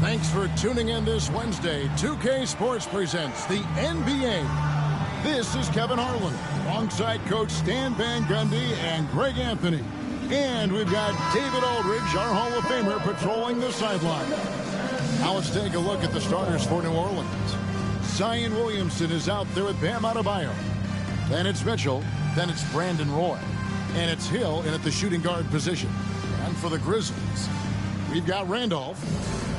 Thanks for tuning in this Wednesday. 2K Sports presents the NBA. This is Kevin Harlan, alongside Coach Stan Van Gundy and Greg Anthony. And we've got David Aldridge, our Hall of Famer, patrolling the sideline. Now let's take a look at the starters for New Orleans. Zion Williamson is out there with Bam Adebayo. Then it's Mitchell. Then it's Brandon Roy. And it's Hill in at the shooting guard position. And for the Grizzlies, we've got Randolph.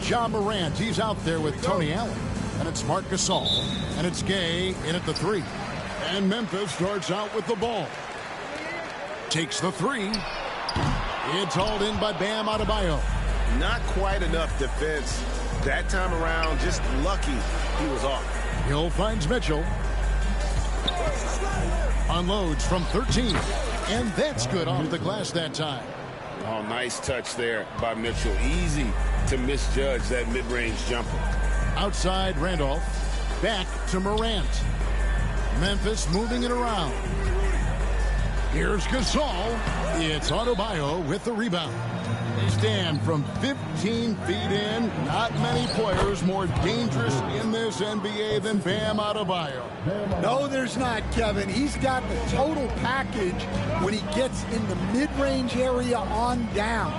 Ja Morant, he's out there with Tony Allen. And it's Marc Gasol. And it's Gay in at the 3. And Memphis starts out with the ball. Takes the 3. It's hauled in by Bam Adebayo. Not quite enough defense that time around. Just lucky he was off. Hill finds Mitchell. Unloads from 13. And that's good off the glass that time. Oh, nice touch there by Mitchell. Easy to misjudge that mid-range jumper. Outside Randolph. Back to Morant. Memphis moving it around. Here's Gasol. It's Adebayo with the rebound. They stand from 15 feet in. Not many players more dangerous in this NBA than Bam Adebayo. No, there's not, Kevin. He's got the total package when he gets in the mid-range area on down.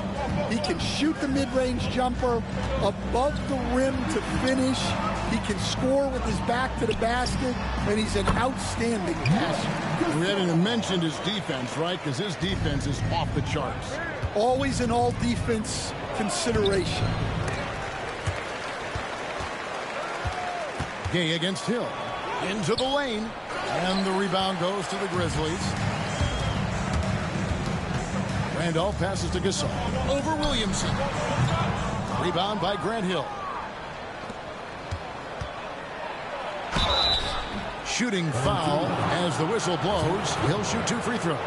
He can shoot the mid-range jumper above the rim to finish. He can score with his back to the basket, and he's an outstanding passer. We haven't even mentioned his defense, right? Because his defense is off the charts. Always an all-defense consideration. Gay against Hill. Into the lane. And the rebound goes to the Grizzlies. Randolph passes to Gasol. Over Williamson. Rebound by Grant Hill. Shooting foul as the whistle blows. He'll shoot 2 free throws.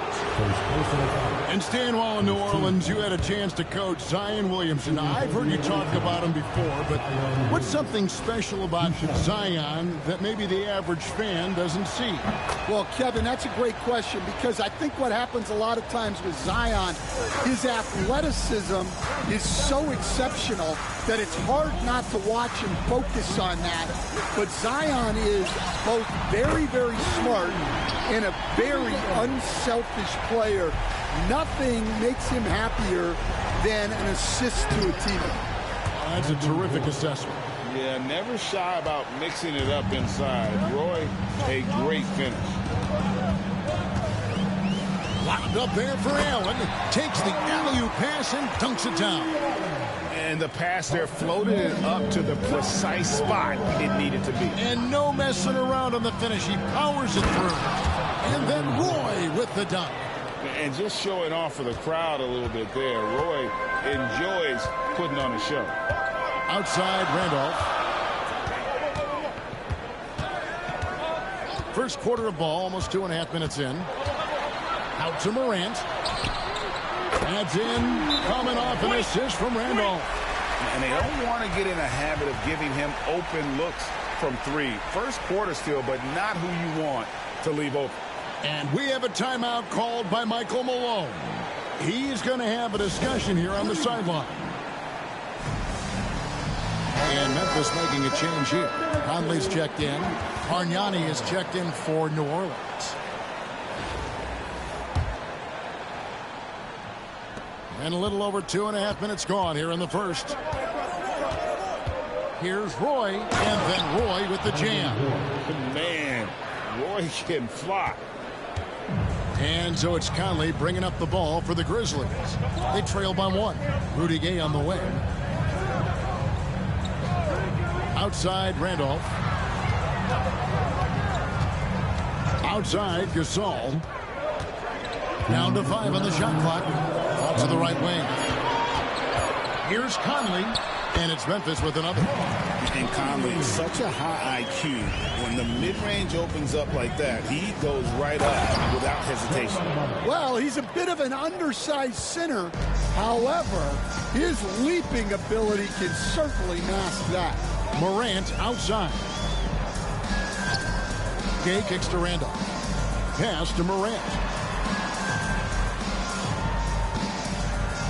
And staying while in New Orleans, you had a chance to coach Zion Williamson. Now, I've heard you talk about him before, but what's something special about Zion that maybe the average fan doesn't see? Well, Kevin, that's a great question, because I think what happens a lot of times with Zion, his athleticism is so exceptional that it's hard not to watch and focus on that. But Zion is both very, very smart and a very unselfish player. Nothing makes him happier than an assist to a teammate. That's a terrific assessment. Yeah, never shy about mixing it up inside. Roy, a great finish. Lobbed up there for Allen. Takes the alley-oop pass and dunks it down. And the pass there floated it up to the precise spot it needed to be. And no messing around on the finish. He powers it through. And then Roy with the dunk. And just showing off for the crowd a little bit there. Roy enjoys putting on a show. Outside Randolph. First quarter of ball, almost 2.5 minutes in. Out to Morant. Adds in, coming off an assist from Randolph. And they don't want to get in a habit of giving him open looks from 3. First quarter still, but not who you want to leave open. And we have a timeout called by Michael Malone. He's going to have a discussion here on the sideline. And Memphis making a change here. Conley's checked in. Bargnani is checked in for New Orleans. And a little over 2.5 minutes gone here in the first. Here's Roy, and then Roy with the jam. Man, Roy can fly. And so it's Conley bringing up the ball for the Grizzlies. They trail by 1. Rudy Gay on the wing. Outside Randolph. Outside Gasol. Down to 5 on the shot clock. Out to the right wing. Here's Conley. And it's Memphis with another. And Conley, such a high IQ. When the mid-range opens up like that, he goes right up without hesitation. Well, he's a bit of an undersized center. However, his leaping ability can certainly mask that. Morant outside. Gay kicks to Randolph. Pass to Morant.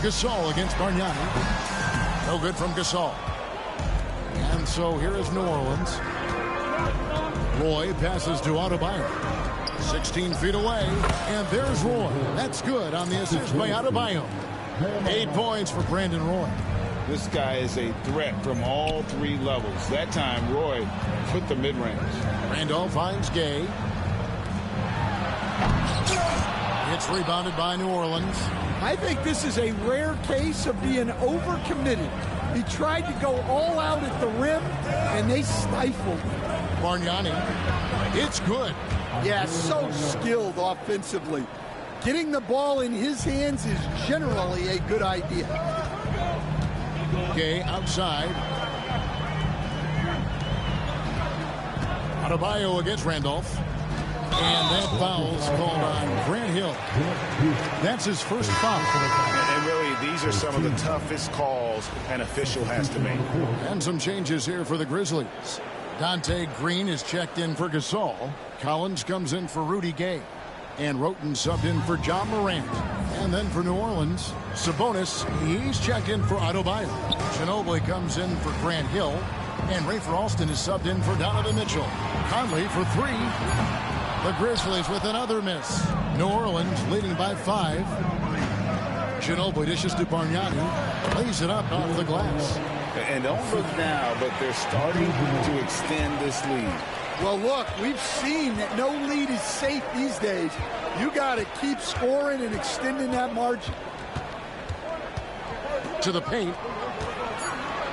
Gasol against Bargnani. No good from Gasol. And so here is New Orleans. Roy passes to Adebayo. 16 feet away, and there's Roy. That's good on the assist by Adebayo. 8 points for Brandon Roy. This guy is a threat from all 3 levels. That time, Roy put the mid-range. Randolph finds Gay. It's rebounded by New Orleans. I think this is a rare case of being overcommitted. He tried to go all out at the rim, and they stifled him. Bargnani. It's good. Yeah, so skilled offensively. Getting the ball in his hands is generally a good idea. Gay outside. Adebayo against Randolph. And that foul's called on Grant Hill. That's his first foul. And really, these are some of the toughest calls an official has to make. And some changes here for the Grizzlies. Dante Green is checked in for Gasol. Collins comes in for Rudy Gay. And Roten subbed in for John Morant. And then for New Orleans, Sabonis, he's checked in for Adebayo. Ginobili comes in for Grant Hill. And Rafer Alston is subbed in for Donovan Mitchell. Conley for 3. The Grizzlies with another miss. New Orleans leading by 5. Ginobili dishes to Bargnani. Lays it up off the glass. And don't look now, but they're starting to extend this lead. Well, look, we've seen that no lead is safe these days. You got to keep scoring and extending that margin. To the paint.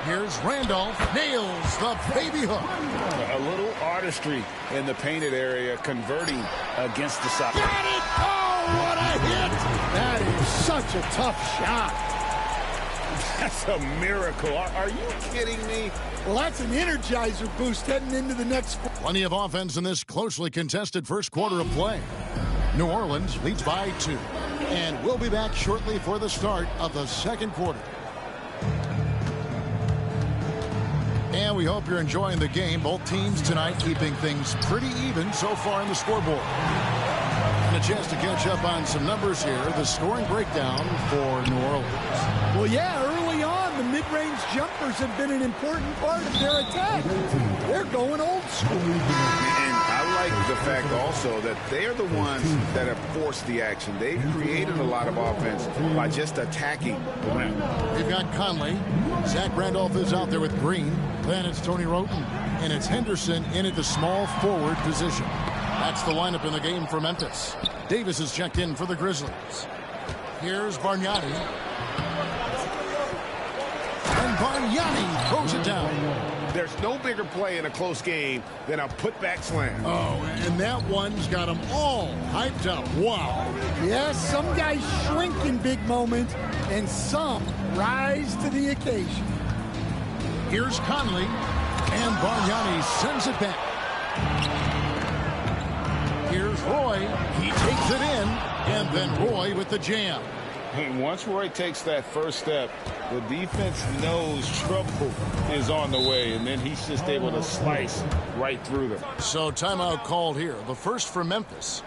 Here's Randolph. Nails the baby hook. A little artistry in the painted area, converting against the side. Got it! Oh, what a hit! That is such a tough shot. That's a miracle. Are you kidding me? Well, that's an energizer boost heading into the next quarter. Plenty of offense in this closely contested first quarter of play. New Orleans leads by 2. And we'll be back shortly for the start of the second quarter. And we hope you're enjoying the game. Both teams tonight keeping things pretty even so far in the scoreboard. And a chance to catch up on some numbers here. The scoring breakdown for New Orleans. Well, yeah, early on, the mid-range jumpers have been an important part of their attack. They're going old school. And I like the fact also that they're the ones that have forced the action. They've created a lot of offense by just attacking the rim. We've got Conley. Zach Randolph is out there with Green. Then it's Tony Roten. And it's Henderson in at the small forward position. That's the lineup in the game for Memphis. Davis is checked in for the Grizzlies. Here's Bargnani. And Bargnani throws it down. There's no bigger play in a close game than a putback slam. Oh, and that one's got them all hyped up. Wow. Yes, some guys shrink in big moments, and some rise to the occasion. Here's Conley, and Bargnani sends it back. Here's Roy. He takes it in, and then Roy with the jam. And once Roy takes that first step, the defense knows trouble is on the way, and then he's just able to slice right through them. So timeout called here. The first for Memphis.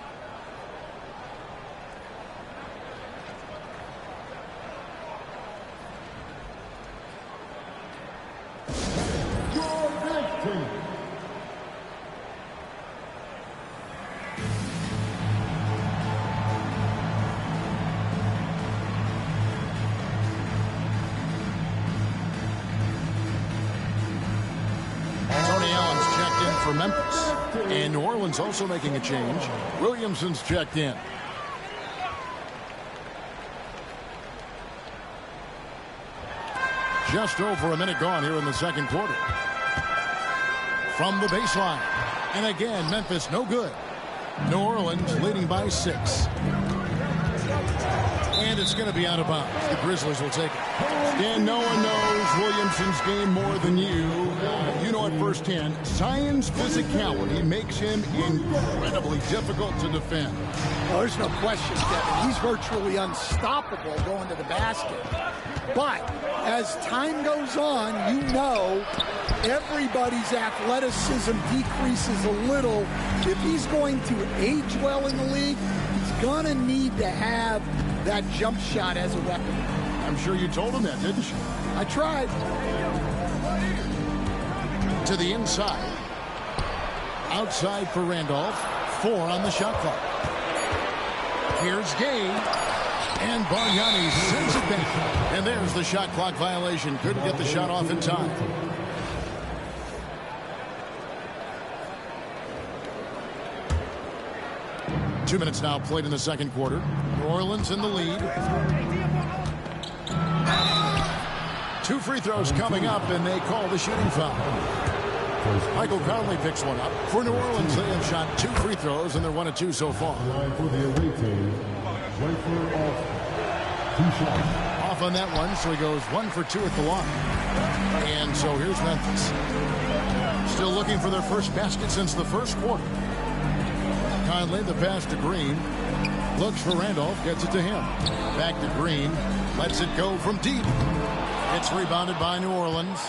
For Memphis. And New Orleans also making a change. Williamson's checked in. Just over a minute gone here in the second quarter. From the baseline. And again, Memphis no good. New Orleans leading by 6. And it's going to be out of bounds. The Grizzlies will take it. And no one knows Williamson's game more than you. You know it firsthand. Zion's physicality makes him incredibly difficult to defend. Well, there's no question, Kevin. He's virtually unstoppable going to the basket. But as time goes on, you know everybody's athleticism decreases a little. If he's going to age well in the league, he's going to need to have that jump shot as a weapon. I'm sure you told him that, didn't you? I tried. To the inside. Outside for Randolph. 4 on the shot clock. Here's Gay. And Bargnani sends it back. And there's the shot clock violation. Couldn't get the shot off in time. Two minutes now played in the second quarter. New Orleans in the lead. 2 free throws coming up, and they call the shooting foul. Michael Conley picks one up. For New Orleans, they have shot 2 free throws, and they're 1 of 2 so far. For the away team, off on that one, so he goes 1 for 2 at the line. And so here's Memphis. Still looking for their first basket since the first quarter. Conley, the pass to Green. Looks for Randolph, gets it to him. Back to Green. Lets it go from deep. It's rebounded by New Orleans.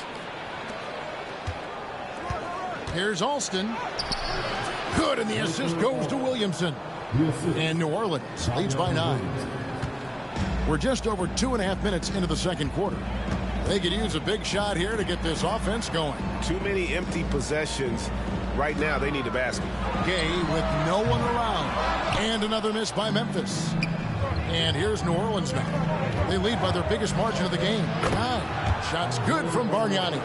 Here's Alston. Good, and the assist goes to Williamson. And New Orleans leads by 9. We're just over 2.5 minutes into the second quarter. They could use a big shot here to get this offense going. Too many empty possessions. Right now, they need a basket. Gay with no one around. And another miss by Memphis. And here's New Orleans now. They lead by their biggest margin of the game. 9. Shots good from Bargnani.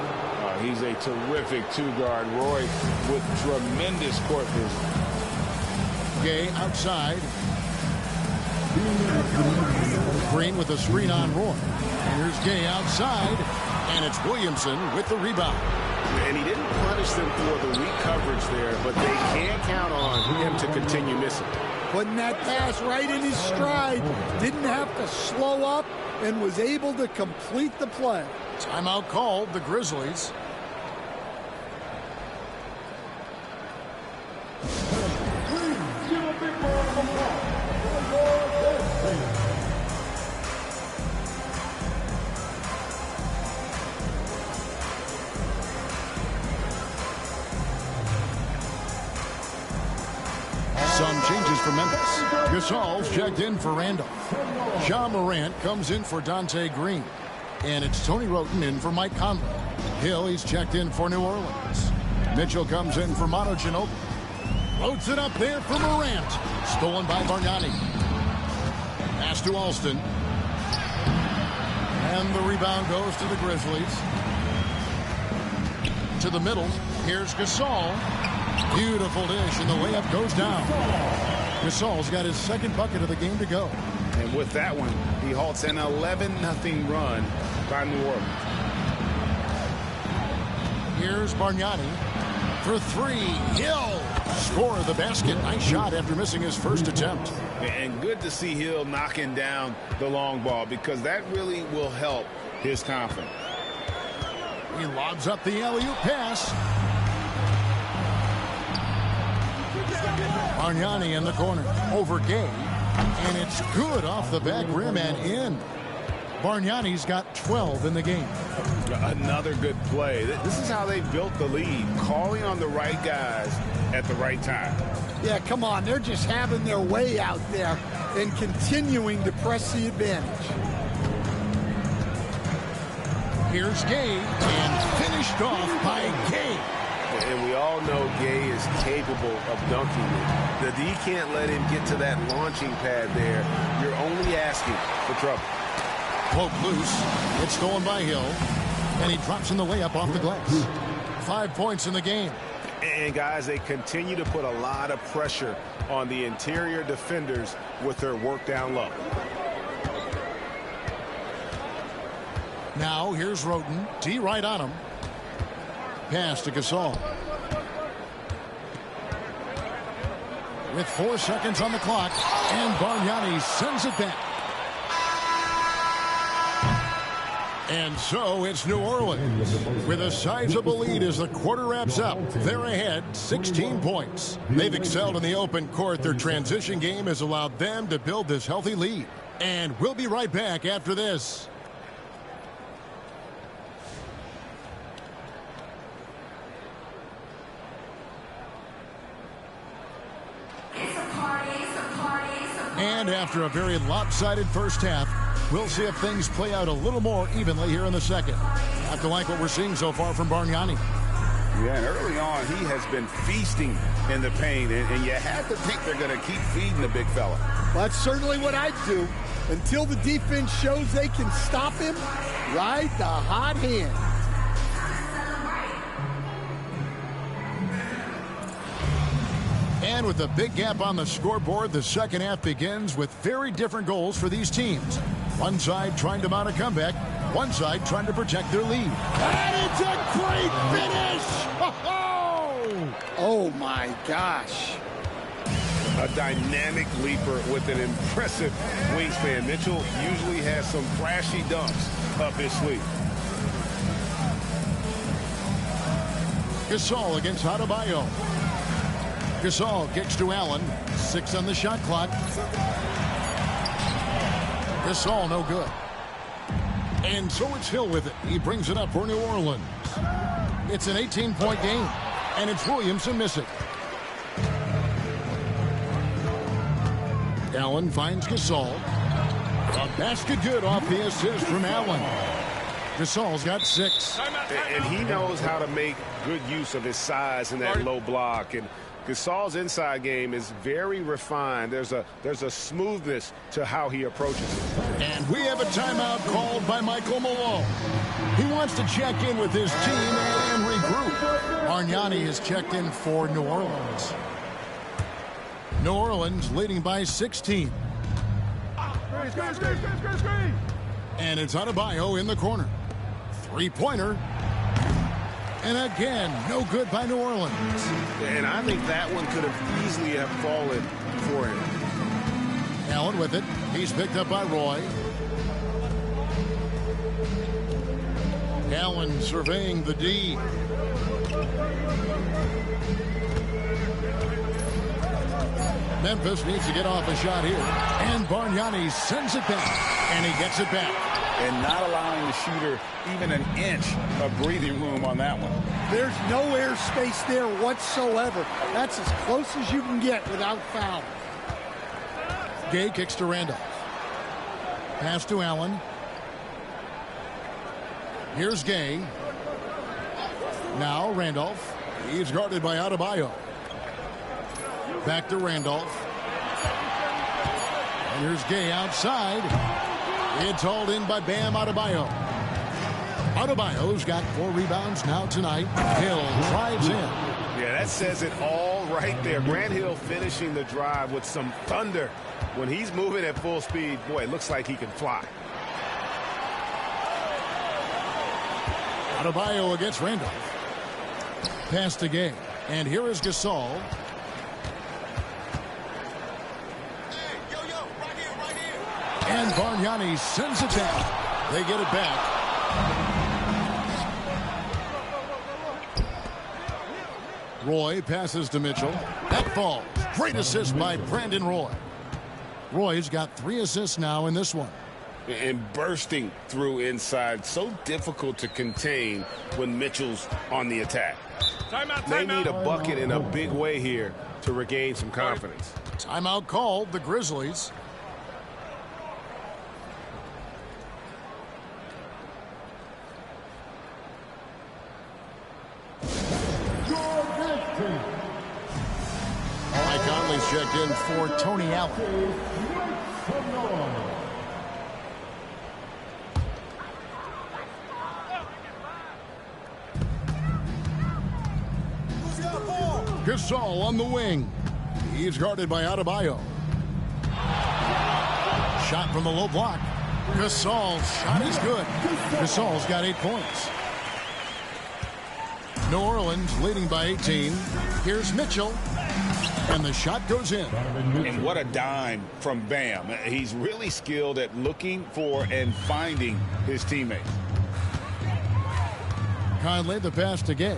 He's a terrific 2-guard. Roy with tremendous court vision. Gay outside. Green with a screen on Roy. Here's Gay outside. And it's Williamson with the rebound. And he didn't punish them for the weak coverage there, but they can't count on him to continue missing. Putting that pass right in his stride. Didn't have to slow up and was able to complete the play. Timeout called, the Grizzlies. Some changes for Memphis. Gasol's checked in for Randolph. Ja Morant comes in for Dante Green. And it's Tony Wroten in for Mike Conley. Hill, he's checked in for New Orleans. Mitchell comes in for Manu Ginobili. Loads it up there for Morant. Stolen by Bargnani. Pass to Alston. And the rebound goes to the Grizzlies. To the middle. Here's Gasol. Beautiful dish, and the layup goes down. Gasol's got his second bucket of the game to go. And with that one, he halts an 11-0 run by New Orleans. Here's Bargnani for 3. Hill score the basket. Nice shot after missing his first attempt. And good to see Hill knocking down the long ball, because that really will help his confidence. He lobs up the alley-oop pass. Bargnani in the corner over Gay, and it's good off the back rim and in. Bargnani's got 12 in the game. Another good play. This is how they built the lead, calling on the right guys at the right time. Yeah, come on. They're just having their way out there and continuing to press the advantage. Here's Gay, and finished off by Gay. And we all know Gay is capable of dunking it. The D can't let him get to that launching pad there. You're only asking for trouble. Poke loose. It's stolen by Hill. And he drops in the layup off the glass. 5 points in the game. And, guys, they continue to put a lot of pressure on the interior defenders with their work down low. Now, here's Wroten. D right on him. Pass to Gasol. With 4 seconds on the clock, and Bargnani sends it back. And so it's New Orleans with a sizable lead as the quarter wraps up. They're ahead 16 points. They've excelled in the open court. Their transition game has allowed them to build this healthy lead. And we'll be right back after this. And after a very lopsided first half, we'll see if things play out a little more evenly here in the second. Have to like what we're seeing so far from Bargnani. Yeah, and early on, he has been feasting in the paint, and you have to think they're going to keep feeding the big fella. Well, that's certainly what I'd do. Until the defense shows they can stop him, ride the hot hand. And with a big gap on the scoreboard, the second half begins with very different goals for these teams. One side trying to mount a comeback, one side trying to protect their lead. And it's a great finish! Oh my gosh. A dynamic leaper with an impressive wingspan. Mitchell usually has some flashy dunks up his sleeve. Gasol against Adebayo. Gasol kicks to Allen. 6 on the shot clock. Gasol no good. And so it's Hill with it. He brings it up for New Orleans. It's an 18-point game. And it's Williamson missing. Allen finds Gasol. A basket good off the assist from Allen. Gasol's got 6. And he knows how to make good use of his size in that low block. And Gasol's inside game is very refined. There's a smoothness to how he approaches it. And we have a timeout called by Michael Malone. He wants to check in with his team and regroup. Bargnani has checked in for New Orleans. New Orleans leading by 16. And it's Adebayo in the corner. Three-pointer. And again, no good by New Orleans. And I think that one could have easily have fallen for him. Allen with it. He's picked up by Roy. Allen surveying the D. Memphis needs to get off a shot here. And Bargnani sends it back. And he gets it back. And not allowing the shooter even an inch of breathing room on that one. There's no air space there whatsoever. That's as close as you can get without foul. Gay kicks to Randolph. Pass to Allen. Here's Gay. Now Randolph. He's guarded by Adebayo. Back to Randolph. And here's Gay outside. It's hauled in by Bam Adebayo. Adebayo's got 4 rebounds now tonight. Hill drives in. Yeah, that says it all right there. Grant Hill finishing the drive with some thunder. When he's moving at full speed, boy, it looks like he can fly. Adebayo against Randolph. Pass to Gay. And here is Gasol. And Bargnani sends it down. They get it back. Roy passes to Mitchell. That falls. Great assist by Brandon Roy. Roy's got 3 assists now in this one. And bursting through inside. So difficult to contain when Mitchell's on the attack. They need a bucket in a big way here to regain some confidence. Timeout called, the Grizzlies. Mike Conley's checked in for Tony Allen. Gasol on the wing. He's guarded by Adebayo. Shot from the low block. Gasol's shot is good. Gasol's got 8 points. New Orleans leading by 18. Here's Mitchell. And the shot goes in. And what a dime from Bam. He's really skilled at looking for and finding his teammates. Conley, the pass to Gay.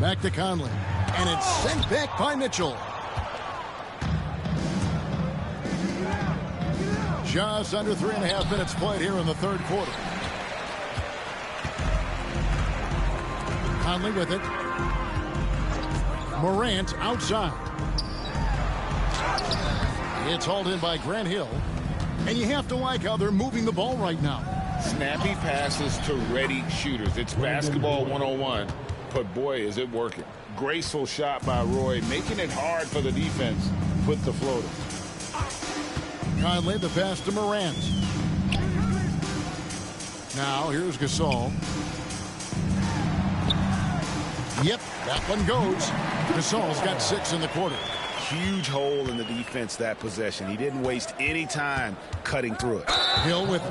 Back to Conley. And it's sent back by Mitchell. Just under 3.5 minutes played here in the third quarter. Conley with it. Morant outside. It's hauled in by Grant Hill. And you have to like how they're moving the ball right now. Snappy passes to ready shooters. It's basketball 101. but boy, is it working. Graceful shot by Roy, making it hard for the defense with the floater. Conley, the pass to Morant. Now, here's Gasol. Yep, that one goes. Gasol's got 6 in the quarter. Huge hole in the defense that possession. He didn't waste any time cutting through it. Hill with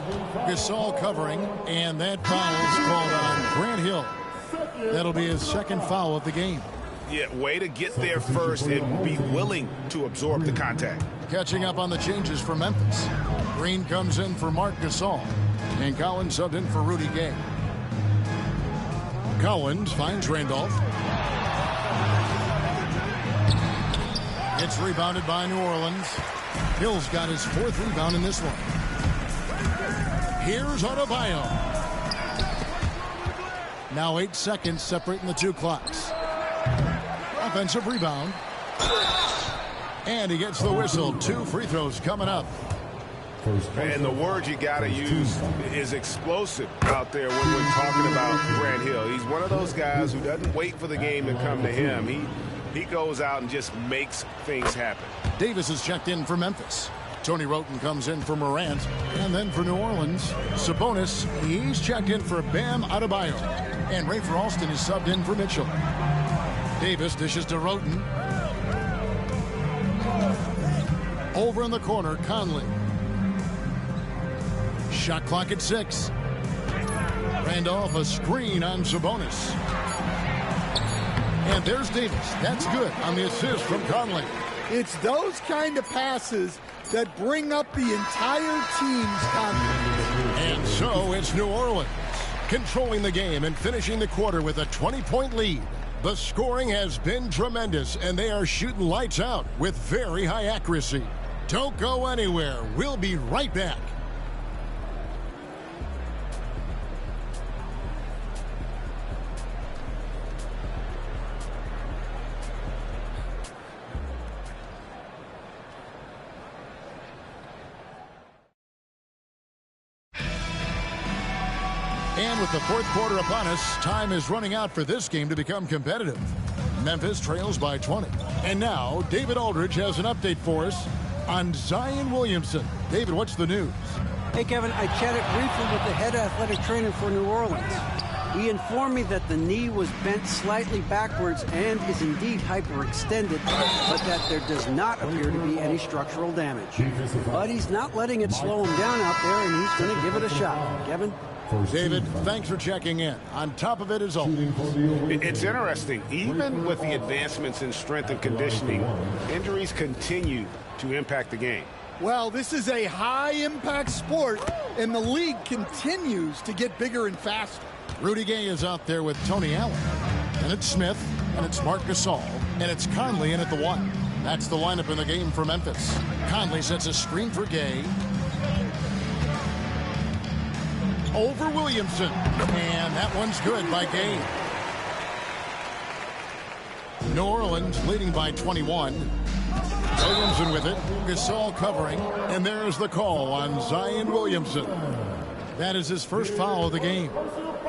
Gasol covering, and that foul is called on Grant Hill. That'll be his second foul of the game. Yeah, way to get there first and be willing to absorb the contact. Catching up on the changes for Memphis. Green comes in for Marc Gasol, and Collins subbed in for Rudy Gay. Collins finds Randolph. It's rebounded by New Orleans. Hill's got his 4th rebound in this one. Here's Adebayo. Now 8 seconds separating the 2 clocks. Offensive rebound. And he gets the whistle. 2 free throws coming up. And the word you got to use is explosive out there when we're talking about Grant Hill. He's one of those guys who doesn't wait for the game to come to him. He goes out and just makes things happen. Davis is checked in for Memphis. Tony Wroten comes in for Morant. And then for New Orleans, Sabonis, he's checked in for Bam Adebayo. And Rafer Alston is subbed in for Mitchell. Davis dishes to Wroten. Over in the corner, Conley. Shot clock at 6. Randolph, a screen on Sabonis. And there's Davis. That's good on the assist from Conley. It's those kind of passes that bring up the entire team's confidence. And so it's New Orleans controlling the game and finishing the quarter with a 20-point lead. The scoring has been tremendous, and they are shooting lights out with very high accuracy. Don't go anywhere. We'll be right back. And with the 4th quarter upon us, time is running out for this game to become competitive. Memphis trails by 20. And now, David Aldridge has an update for us on Zion Williamson. David, what's the news? Hey, Kevin, I chatted briefly with the head athletic trainer for New Orleans. He informed me that the knee was bent slightly backwards and is indeed hyperextended, but that there does not appear to be any structural damage. But he's not letting it slow him down out there, and he's going to give it a shot. Kevin? David, thanks for checking in. On top of it is always. It's interesting. Even with the advancements in strength and conditioning, injuries continue to impact the game. Well, this is a high-impact sport, and the league continues to get bigger and faster. Rudy Gay is out there with Tony Allen. And it's Smith, and it's Marc Gasol, and it's Conley in at the 1. That's the lineup in the game for Memphis. Conley sets a screen for Gay. Over Williamson. And that one's good by Gay. New Orleans leading by 21. Williamson with it. Gasol covering. And there's the call on Zion Williamson. That is his first foul of the game.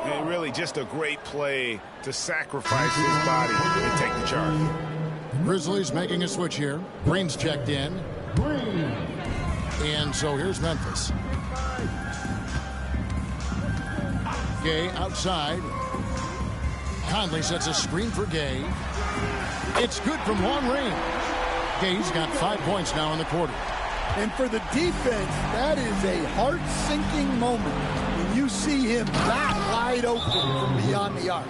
And really just a great play to sacrifice his body and take the charge. Grizzlies making a switch here. Green's checked in. And so here's Memphis. Gay outside. Conley sets a screen for Gay. It's good from long range. Gay's got 5 points now in the quarter. And for the defense, that is a heart-sinking moment when you see him that wide open from beyond the arc.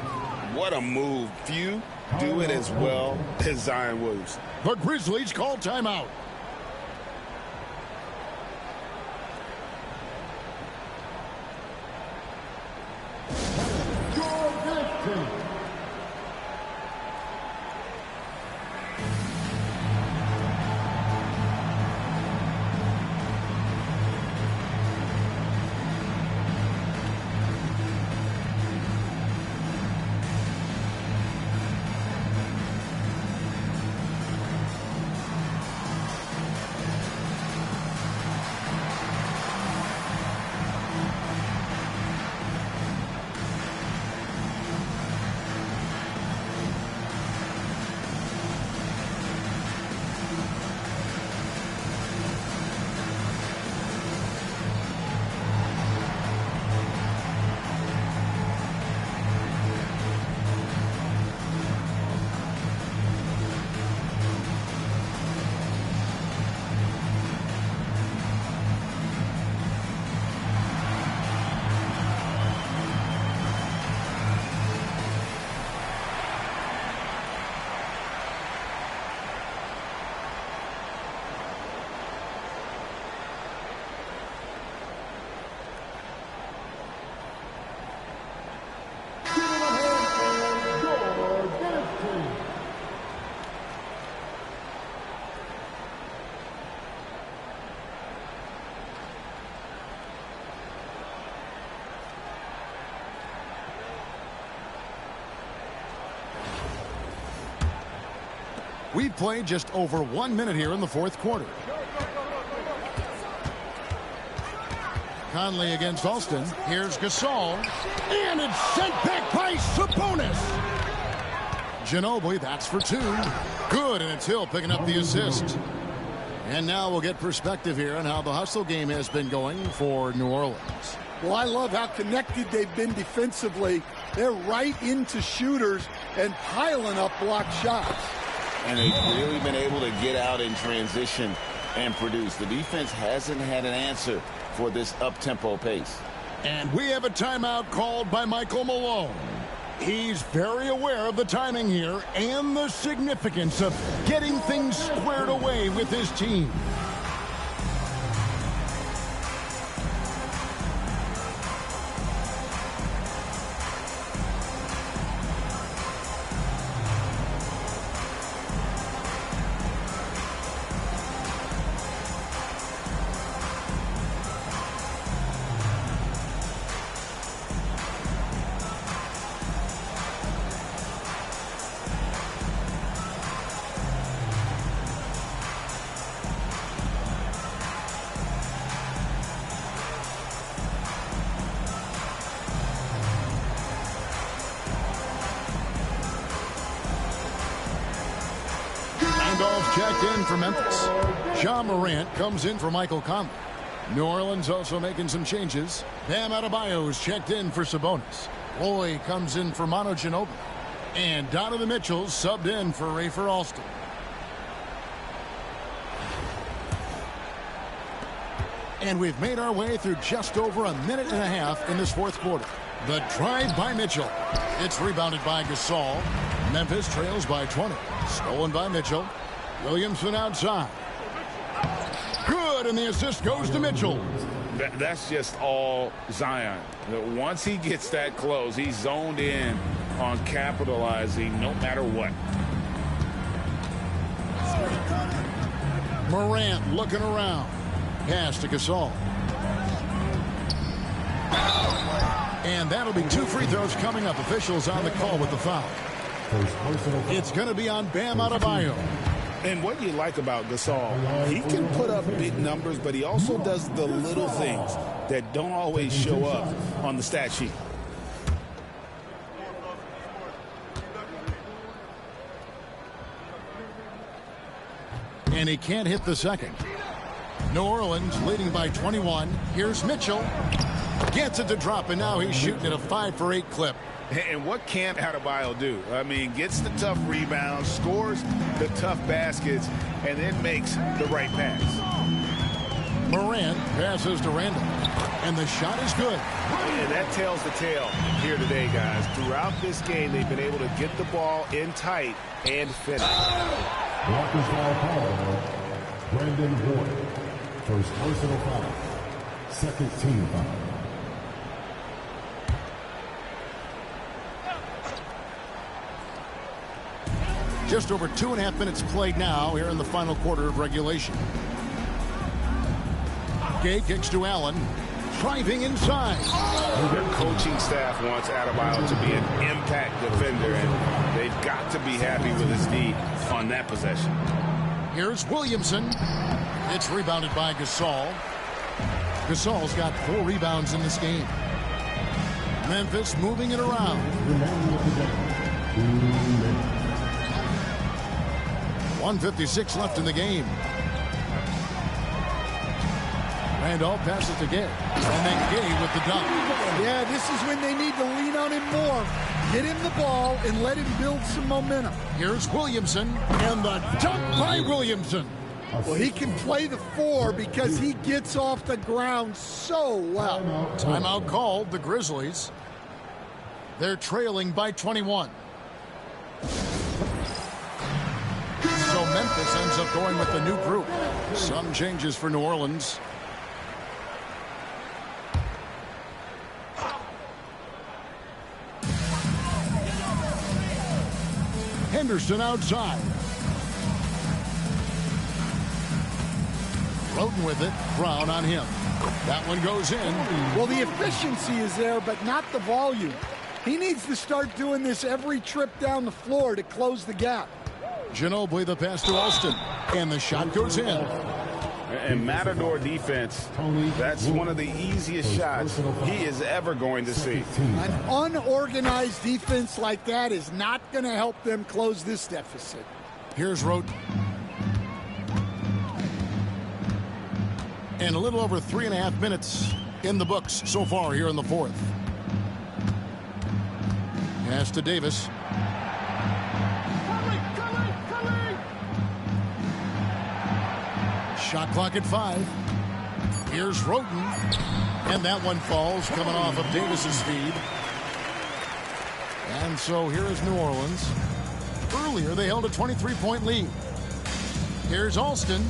What a move. Few do it as well as Zion Williamson. The Grizzlies call timeout. We've played just over 1 minute here in the fourth quarter. Conley against Alston. Here's Gasol. And it's sent back by Sabonis. Ginobili, that's for 2. Good, and it's Hill picking up the assist. And now we'll get perspective here on how the hustle game has been going for New Orleans. Well, I love how connected they've been defensively. They're right into shooters and piling up blocked shots. And they've really been able to get out in transition and produce. The defense hasn't had an answer for this up-tempo pace. And we have a timeout called by Michael Malone. He's very aware of the timing here and the significance of getting things squared away with his team. Checked in for Memphis. Ja Morant comes in for Michael Conley. New Orleans also making some changes. Bam Adebayo is checked in for Sabonis. Loy comes in for Manu Ginobili. And Donovan Mitchell subbed in for Rafer Alston. And we've made our way through just over a minute and a half in this fourth quarter. The drive by Mitchell. It's rebounded by Gasol. Memphis trails by 20. Stolen by Mitchell. Williamson outside. Good, and the assist goes to Mitchell. That's just all Zion. Once he gets that close, he's zoned in on capitalizing no matter what. Morant looking around. Pass to Gasol. And that'll be 2 free throws coming up. Officials on the call with the foul. It's going to be on Bam Adebayo. And what you like about Gasol, he can put up big numbers, but he also does the little things that don't always show up on the stat sheet. And he can't hit the second. New Orleans leading by 21. Here's Mitchell. Gets it to drop, and now he's shooting at a 5-for-8 clip. And what can't Adebayo do? I mean, gets the tough rebounds, scores the tough baskets, and then makes the right pass. Morant passes to Randall, and the shot is good. And that tells the tale here today, guys. Throughout this game, they've been able to get the ball in tight and finish. Walker's foul call. Brandon Ward. First personal foul. Second team foul. Just over 2.5 minutes played now here in the final quarter of regulation. Gay kicks to Allen. Driving inside. Their coaching staff wants Adebayo to be an impact defender, and they've got to be happy with his D on that possession. Here's Williamson. It's rebounded by Gasol. Gasol's got 4 rebounds in this game. Memphis moving it around. 1:56 left in the game. Randolph passes to Gay. And then Gay with the dunk. Yeah, this is when they need to lean on him more. Get him the ball and let him build some momentum. Here's Williamson. And the dunk by Williamson. Well, he can play the 4 because he gets off the ground so well. Timeout called, the Grizzlies. They're trailing by 21. So Memphis ends up going with the new group. Some changes for New Orleans. Henderson outside. Roden with it. Brown on him. That one goes in. Well, the efficiency is there, but not the volume. He needs to start doing this every trip down the floor to close the gap. Ginobili the pass to Alston. And the shot goes in. And Matador defense, that's one of the easiest shots he is ever going to see. An unorganized defense like that is not going to help them close this deficit. Here's Roten. And a little over 3.5 minutes in the books so far here in the fourth. Pass to Davis. Shot clock at 5. Here's Roten. And that one falls, coming off of Davis's feed. And so here is New Orleans. Earlier, they held a 23-point lead. Here's Alston.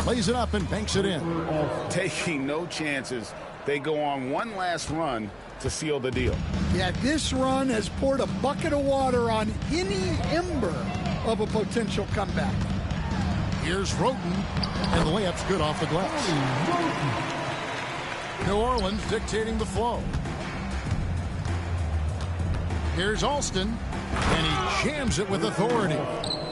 Plays it up and banks it in. Taking no chances. They go on one last run to seal the deal. Yeah, this run has poured a bucket of water on any ember of a potential comeback. Here's Roten, and the layup's good off the glass. New Orleans dictating the flow. Here's Alston, and he jams it with authority.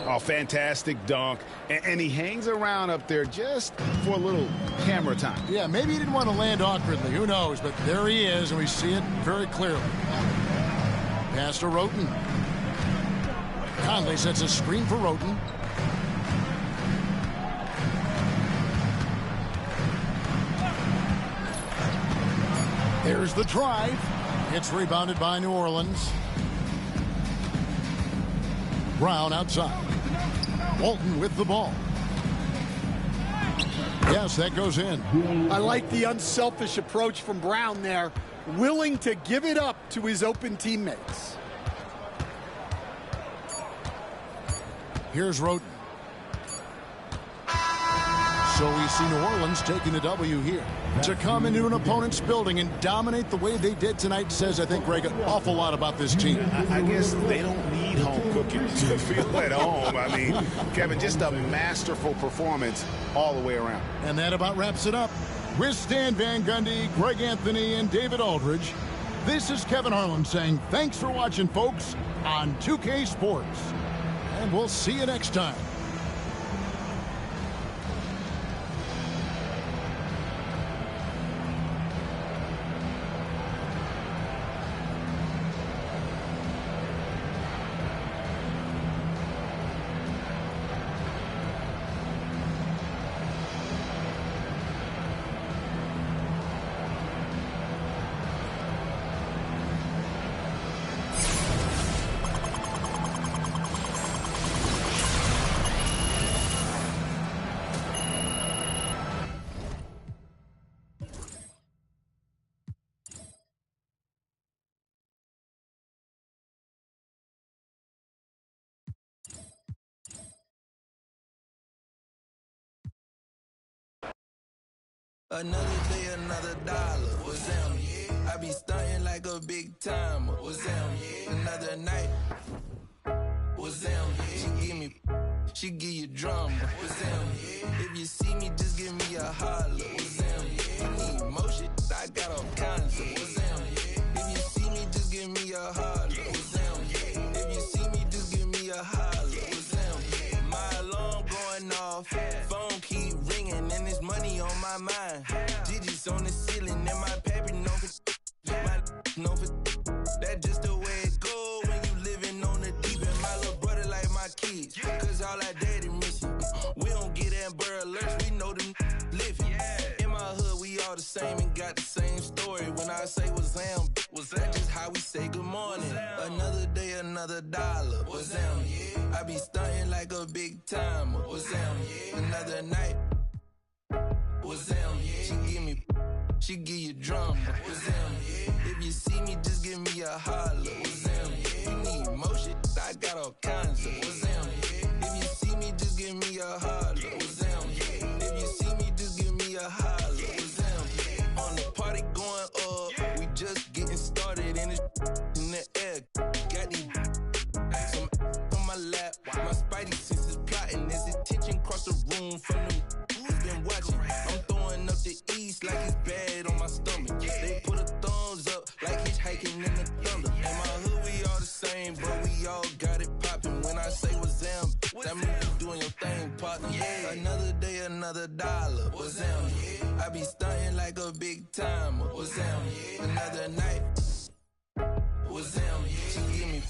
Oh, fantastic dunk. And he hangs around up there just for a little camera time. Yeah, maybe he didn't want to land awkwardly. Who knows? But there he is, and we see it very clearly. Pass to Roten. Conley sets a screen for Roten. There's the drive. It's rebounded by New Orleans. Brown outside. Walton with the ball. Yes, that goes in. I like the unselfish approach from Brown there, willing to give it up to his open teammates. Here's Roten. So we see New Orleans taking the W here. To come into an opponent's building and dominate the way they did tonight says, I think, Greg, an awful lot about this team. I guess they don't need home cooking to feel at home. I mean, Kevin, just a masterful performance all the way around. And that about wraps it up. With Stan Van Gundy, Greg Anthony, and David Aldridge, this is Kevin Harlan saying thanks for watching, folks, on 2K Sports. And we'll see you next time. Another day, another dollar. What's them? I be stunting like a big timer. What's them? Another night. What's them? She give you drama. What's them? If you see me, just give me a holler. What's them? You need motion? I got all kinds of. What's them? If you see me, just give me a holler. What's them? If you see me, just give me a holler. What's them? My alarm going off. Phone keep ringing and there's money on my mind. Digits on the ceiling and my paper no for that just the way it go when you living on the deep end. My little brother like my kids, cause all our daddy missing. We don't get Amber Alerts, we know them living. In my hood, we all the same and got the same story. When I say what's them, that just how we say good morning. Another day, another dollar. What's them? I be stunting like a big timer. What's them? Another night. What's them? She give you drama. What's them? If you see me, just give me a holler. What's them? You need motion? I got all kinds of. What's them? If you see me, just give me a holler. What's them? If you see me, just give me a holler. What's them? On the party going up, we just getting started in the air. Got these some on my lap. My spidey senses plotting. There's attention across the room from them who's been watching. I'm throwing up the east like it's bad on my stomach. They put a thumbs up like hitchhiking in the thunder. In my hood, we all the same, but we all got it popping. When I say another dollar. What's them? Yeah. I be stunting like a big timer. What's them? Yeah. Another night. What's them? Yeah.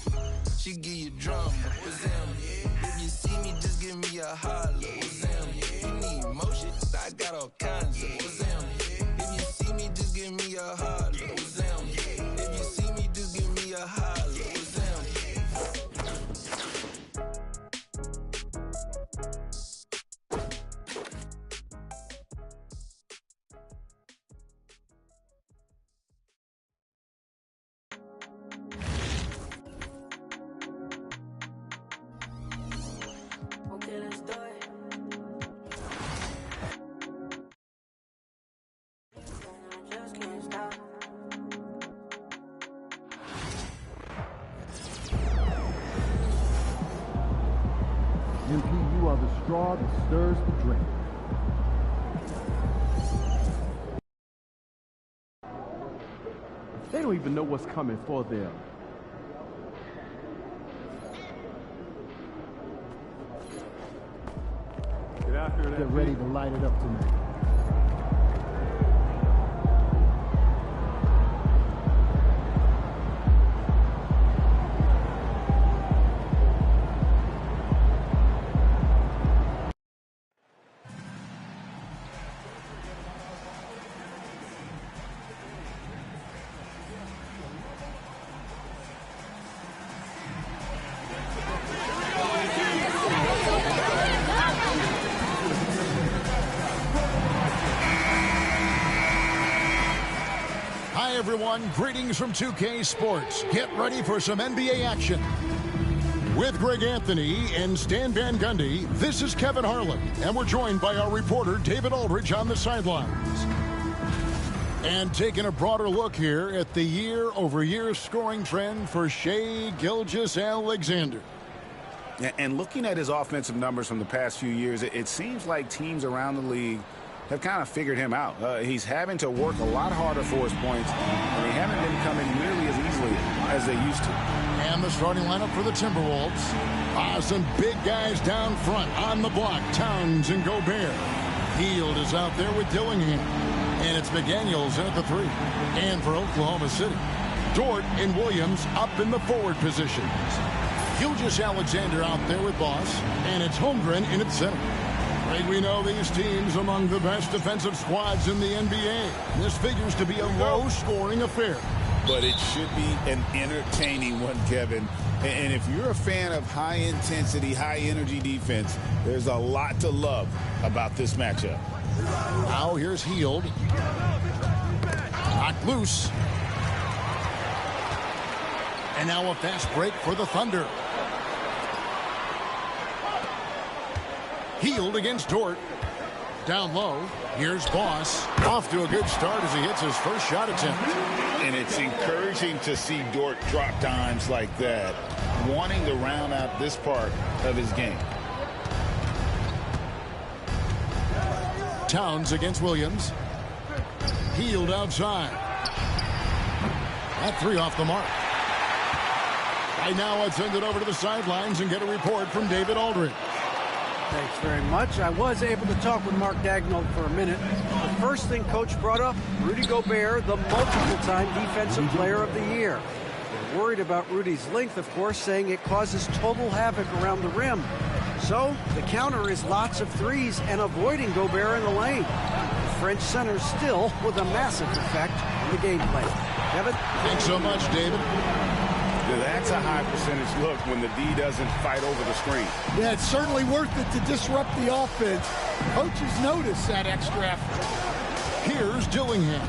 She give you drama. What's them? Yeah. If you see me, just give me a holler. What's them? Yeah. You need motion? I got all kinds of. What's them? Yeah. If you see me, just give me a holler. What's them? Yeah. If you see me, just give me a holler. What's them? MP, you are the straw that stirs the drink. They don't even know what's coming for them. Get out here. Get ready to light it up tonight. Everyone, greetings from 2K Sports. Get ready for some NBA action. With Greg Anthony and Stan Van Gundy, this is Kevin Harlan, and we're joined by our reporter David Aldridge on the sidelines. And taking a broader look here at the year-over-year scoring trend for Shai Gilgeous-Alexander. And looking at his offensive numbers from the past few years, it seems like teams around the league have kind of figured him out. He's having to work a lot harder for his points, and they haven't been coming nearly as easily as they used to. And the starting lineup for the Timberwolves. Some big guys down front on the block. Towns and Gobert. Hield is out there with Dillingham. And it's McDaniels in at the 3. And for Oklahoma City, Dort and Williams up in the forward positions. Gilgeous-Alexander out there with Boss. And it's Holmgren in at center. We know these teams among the best defensive squads in the NBA. This figures to be a low-scoring affair. But it should be an entertaining one, Kevin. And if you're a fan of high-intensity, high-energy defense, there's a lot to love about this matchup. Now here's Hield. Knocked loose. And now a fast break for the Thunder. Hield against Dort. Down low. Here's Boss. Off to a good start as he hits his first shot attempt. And it's encouraging to see Dort drop dimes like that, wanting to round out this part of his game. Towns against Williams. Hield outside. That 3 off the mark. Right now, let's send it over to the sidelines and get a report from David Aldridge. Thanks very much. I was able to talk with Mark Daigneault for a minute. The first thing Coach brought up, Rudy Gobert, the multiple-time Defensive Player of the Year. They're worried about Rudy's length, of course, saying it causes total havoc around the rim. So the counter is lots of threes and avoiding Gobert in the lane. The French center still with a massive effect on the gameplay. Kevin? Thanks so much, David. That's a high percentage look when the D doesn't fight over the screen. Yeah, it's certainly worth it to disrupt the offense. Coaches notice that extra effort. Here's Dillingham.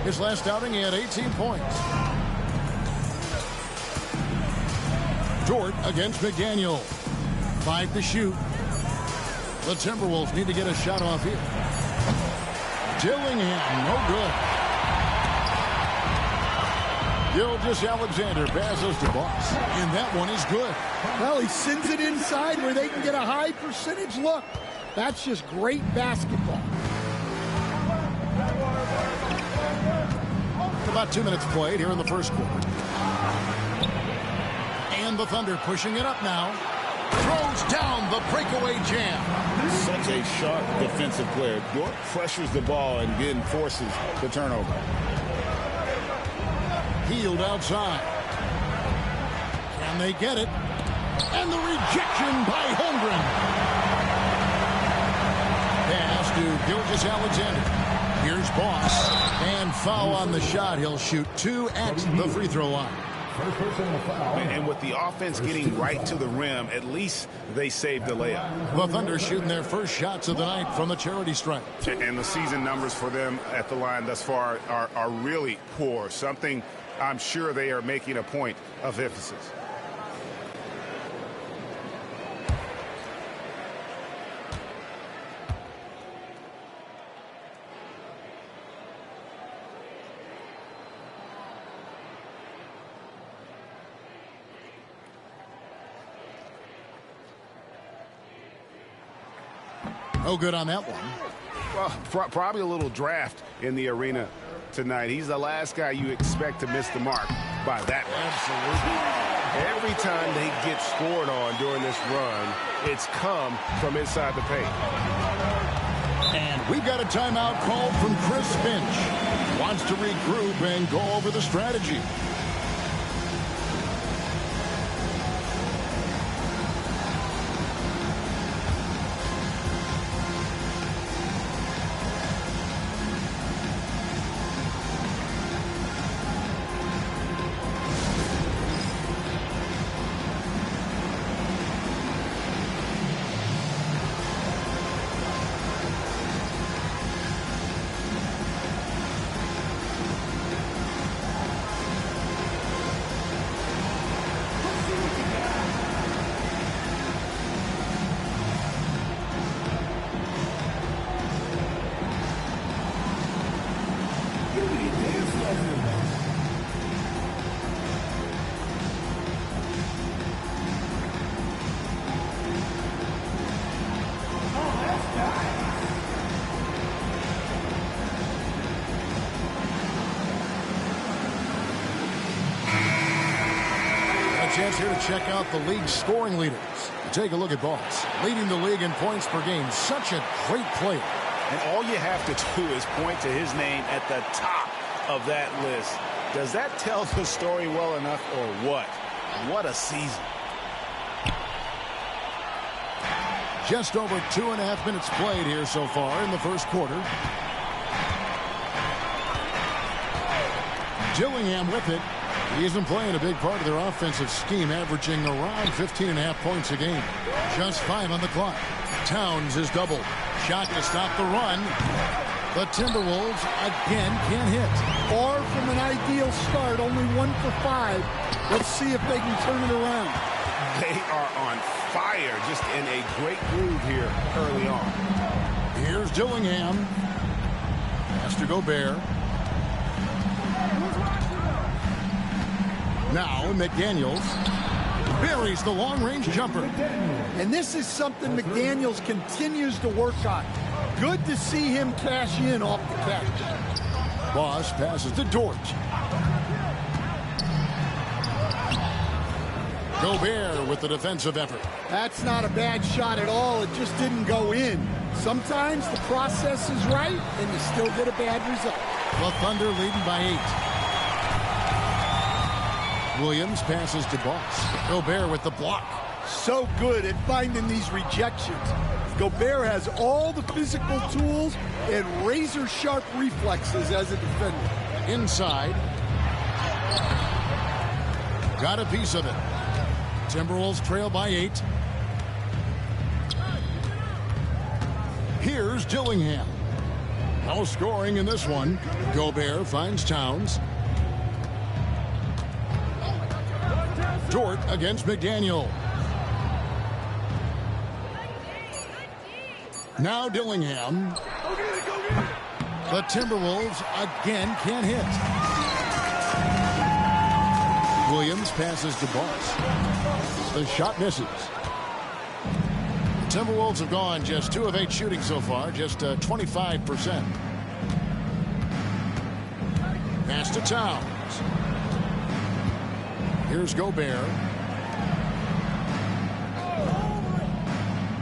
His last outing, he had 18 points. Dort against McDaniel. 5 to shoot. The Timberwolves need to get a shot off here. Dillingham, no good. Gilgeous-Alexander passes to Boss, and that one is good. Well, he sends it inside where they can get a high percentage look. That's just great basketball. About 2 minutes played here in the first quarter. And the Thunder pushing it up now. Throws down the breakaway jam. Such a sharp defensive player. Dort pressures the ball and then forces the turnover. Healed outside. Can they get it? And the rejection by Holmgren. Pass to Gilgeous-Alexander. Here's Boss. And foul on the shot. He'll shoot 2 at the free throw line. And with the offense getting right to the rim, at least they saved the layup. The Thunder shooting their first shots of the night from the charity stripe. And the season numbers for them at the line thus far are really poor. Something I'm sure they are making a point of emphasis. No good on that one. Well, probably a little draft in the arena tonight. He's the last guy you expect to miss the mark by that much. Absolutely. Every time they get scored on during this run, it's come from inside the paint. And we've got a timeout called from Chris Finch. Wants to regroup and go over the strategy. Chance here to check out the league's scoring leaders. Take a look at Boss. Leading the league in points per game. Such a great player. And all you have to do is point to his name at the top of that list. Does that tell the story well enough or what? What a season. Just over 2.5 minutes played here so far in the first quarter. Dillingham with it. He isn't playing a big part of their offensive scheme, averaging around 15.5 points a game. Just 5 on the clock. Towns is doubled. Shot to stop the run. The Timberwolves again can't hit. Far from an ideal start, only 1 for 5. Let's see if they can turn it around. They are on fire, just in a great groove here early on. Here's Dillingham. Has to Gobert. Now McDaniels buries the long-range jumper. And this is something McDaniels continues to work on. Good to see him cash in off the catch. Boss passes to Dort. Gobert with the defensive effort. That's not a bad shot at all. It just didn't go in. Sometimes the process is right, and you still get a bad result. The Thunder leading by 8. Williams passes to Boss. Gobert with the block. So good at finding these rejections. Gobert has all the physical tools and razor-sharp reflexes as a defender. Inside. Got a piece of it. Timberwolves trail by 8. Here's Dillingham. No scoring in this one. Gobert finds Towns. Dort against McDaniel. Now Dillingham. The Timberwolves again can't hit. Williams passes to Boss. The shot misses. The Timberwolves have gone just 2 of 8 shooting so far, just 25%. Pass to Towns. Here's Gobert.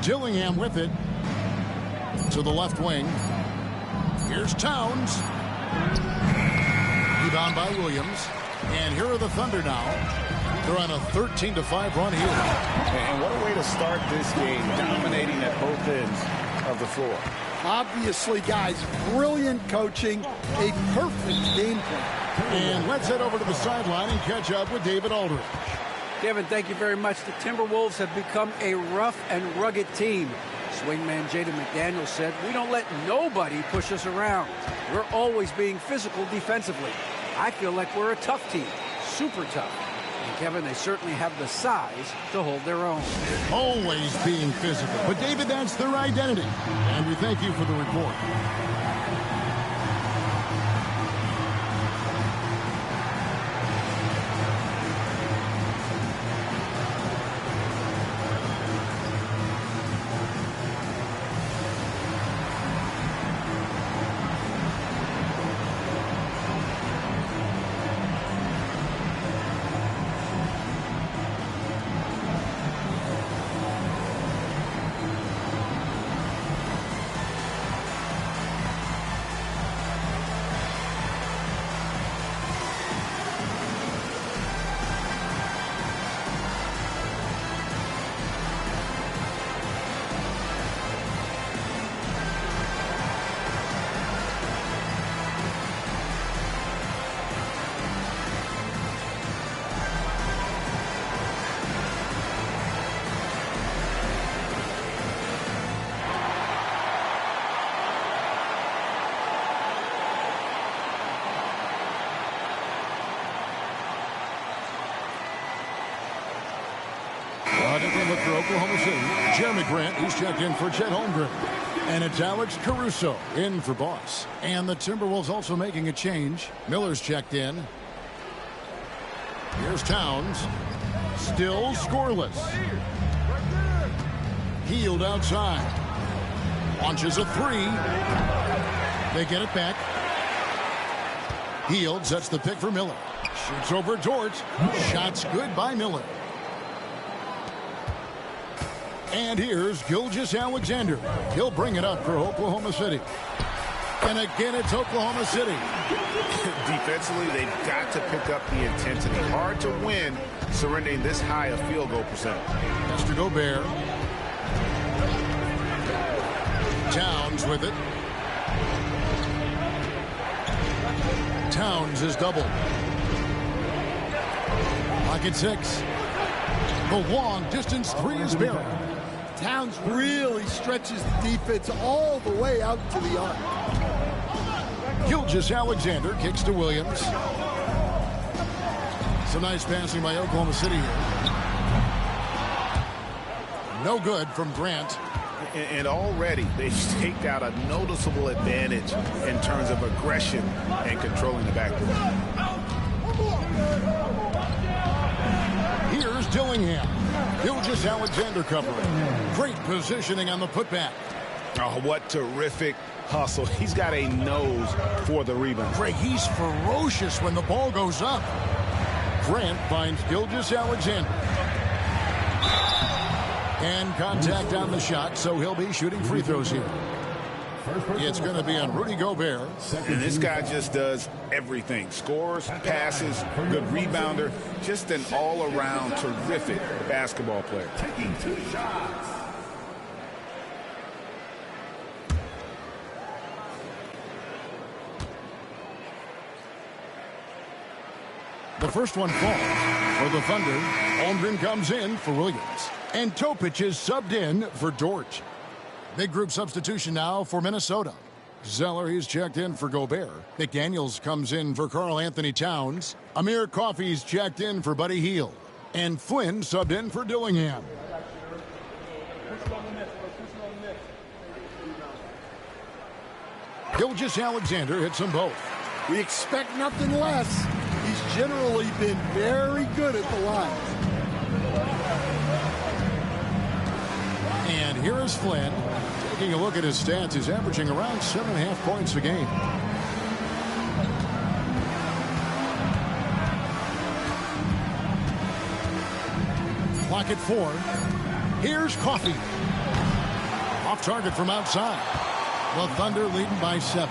Dillingham with it to the left wing. Here's Towns. Rebound by Williams. And here are the Thunder now. They're on a 13-5 run here. And what a way to start this game, dominating at both ends of the floor. Obviously, guys, brilliant coaching, a perfect game plan. And let's head over to the sideline and catch up with David Aldridge. Kevin, thank you very much. The Timberwolves have become a rough and rugged team. Swingman Jaden McDaniels said, "We don't let nobody push us around. We're always being physical defensively. I feel like we're a tough team, super tough." And Kevin, they certainly have the size to hold their own. Always being physical. But David, that's their identity. And we thank you for the report. For Oklahoma City, Jeremy Grant, he's checked in for Chet Holmgren. And it's Alex Caruso in for Boss. And the Timberwolves also making a change. Miller's checked in. Here's Towns. Still scoreless. Hield outside. Launches a three. They get it back. Hield sets the pick for Miller. Shoots over Dort. Shots good by Miller. And here's Gilgeous-Alexander. He'll bring it up for Oklahoma City. And again, it's Oklahoma City. Defensively, they've got to pick up the intensity. Hard to win surrendering this high a field goal percentage. That's to Gobert. Towns with it. Towns is doubled. Pocket six. The long distance three is buried. Towns really stretches the defense all the way out to the arc. Gilgeous-Alexander kicks to Williams. Some nice passing by Oklahoma City here. No good from Grant. And already they've staked out a noticeable advantage in terms of aggression and controlling the backcourt. Here's Dillingham. Gilgeous-Alexander covering. Great positioning on the putback. Oh, what terrific hustle. He's got a nose for the rebound. Greg, he's ferocious when the ball goes up. Grant finds Gilgeous-Alexander. And contact on the shot, so he'll be shooting free throws here. It's going to be on Rudy Gobert. And this guy just does everything. Scores, passes, good rebounder. Just an all-around terrific basketball player. Taking 2 shots. The first one falls for the Thunder. Holmgren comes in for Williams. And Topic is subbed in for Dort. Big group substitution now for Minnesota. Zeller, he's checked in for Gobert. McDaniels comes in for Karl Anthony Towns. Amir Coffey's checked in for Buddy Hield. And Flynn subbed in for Dillingham. Gilgeous-Alexander hits them both. We expect nothing less. He's generally been very good at the line. And here is Flynn. Taking a look at his stats, he's averaging around 7.5 points a game. Clock at 4. Here's Coffey. Off target from outside. The Thunder leading by 7.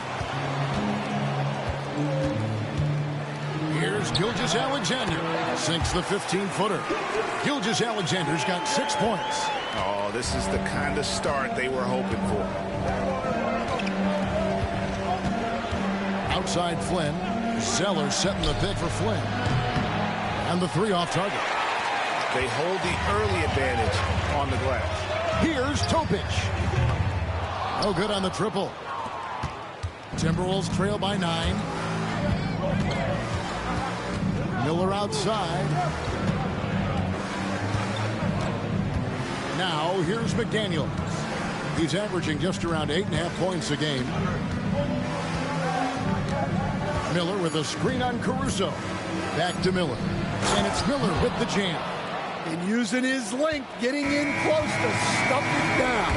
Here's Gilgeous-Alexander. Sinks the 15-footer. Gilgeous-Alexander's got 6 points. Oh, this is the kind of start they were hoping for. Outside Flynn. Zeller setting the pick for Flynn. And the 3 off target. They hold the early advantage on the glass. Here's Topic. No good on the triple. Timberwolves trail by 9. Miller outside. Now here's McDaniels. He's averaging just around 8.5 points a game. Miller with a screen on Caruso. Back to Miller. And it's Miller with the jam. And using his length, getting in close to stuff it down.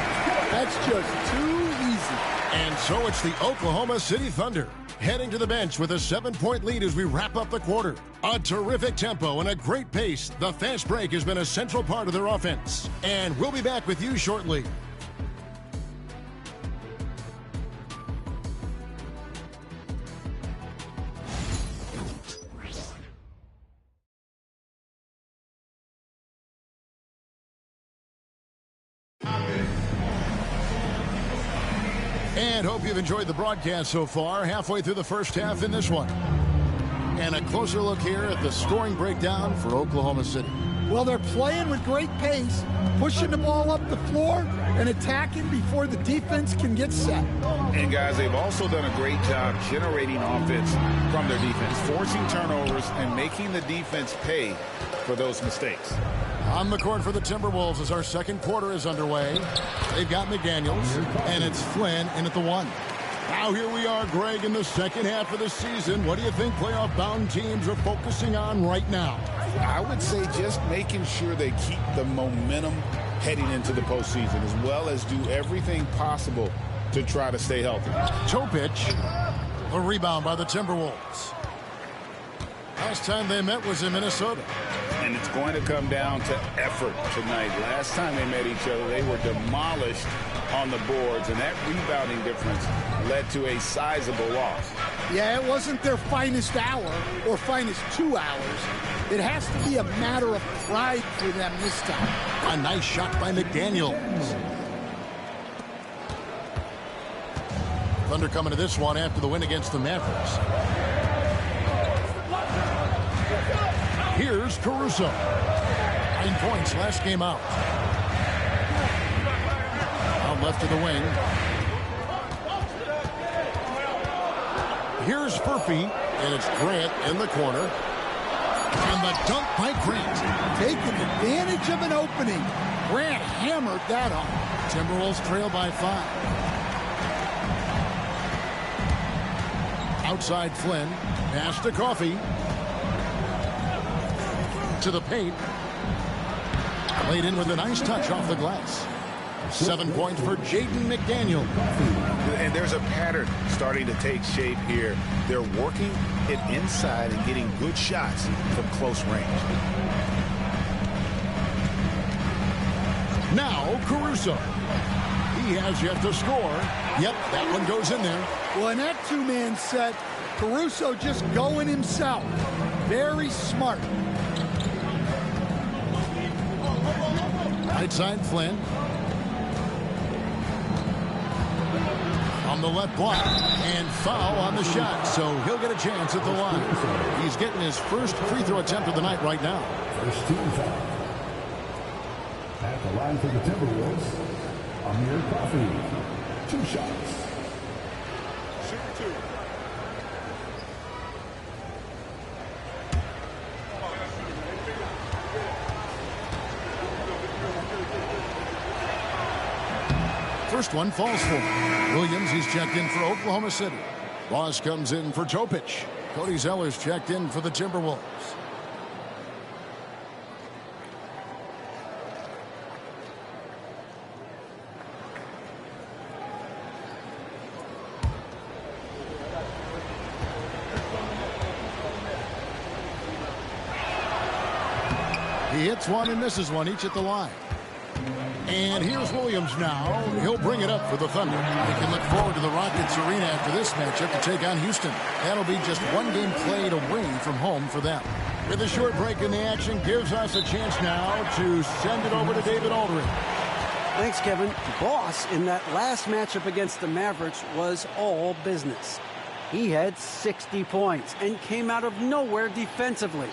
That's just too easy. And so it's the Oklahoma City Thunder heading to the bench with a 7-point lead as we wrap up the quarter. A terrific tempo and a great pace. The fast break has been a central part of their offense. And we'll be back with you shortly. And hope you've enjoyed the broadcast so far. Halfway through the first half in this one. And a closer look here at the scoring breakdown for Oklahoma City. Well, they're playing with great pace, pushing the ball up the floor and attacking before the defense can get set. And guys, they've also done a great job generating offense from their defense, forcing turnovers and making the defense pay for those mistakes. On the court for the Timberwolves as our second quarter is underway. They've got McDaniels, and it's Flynn in at the 1. Now here we are, Greg, in the second half of the season. What do you think playoff-bound teams are focusing on right now? I would say just making sure they keep the momentum heading into the postseason, as well as do everything possible to try to stay healthy. Topic, a rebound by the Timberwolves. Last time they met was in Minnesota. And it's going to come down to effort tonight. Last time they met each other, they were demolished on the boards, and that rebounding difference led to a sizable loss. Yeah, it wasn't their finest hour or finest 2 hours. It has to be a matter of pride for them this time. A nice shot by McDaniels. Thunder coming to this one after the win against the Mavericks. Here's Caruso. 9 points last game out. Out left to the wing. Here's Furphy, and it's Grant in the corner. And the dunk by Grant. Taking advantage of an opening. Grant hammered that home. Timberwolves trail by 5. Outside Flynn. Pass to Coffey. To the paint. Laid in with a nice touch off the glass. 7 points for Jaden McDaniel. And there's a pattern starting to take shape here. They're working it inside and getting good shots from close range. Now Caruso. He has yet to score. Yep, that one goes in there. Well, in that 2-man set, Caruso just going himself. Very smart. Right side Flynn. On the left block. And foul on the shot. So he'll get a chance at the line. He's getting his first free throw attempt of the night right now. First team foul. At the line for the Timberwolves, Amir Coffey. 2 shots. Shooting 2. First one falls for him. Williams, he's checked in for Oklahoma City. Ross comes in for Topic. Cody Zeller's checked in for the Timberwolves. He hits one and misses one, each at the line. And here's Williams now. He'll bring it up for the Thunder. They can look forward to the Rockets Arena after this matchup to take on Houston. That'll be just one game played away from home for them. With a short break in the action, gives us a chance now to send it over to David Aldridge. Thanks, Kevin. Boss in that last matchup against the Mavericks was all business. He had 60 points and came out of nowhere defensively,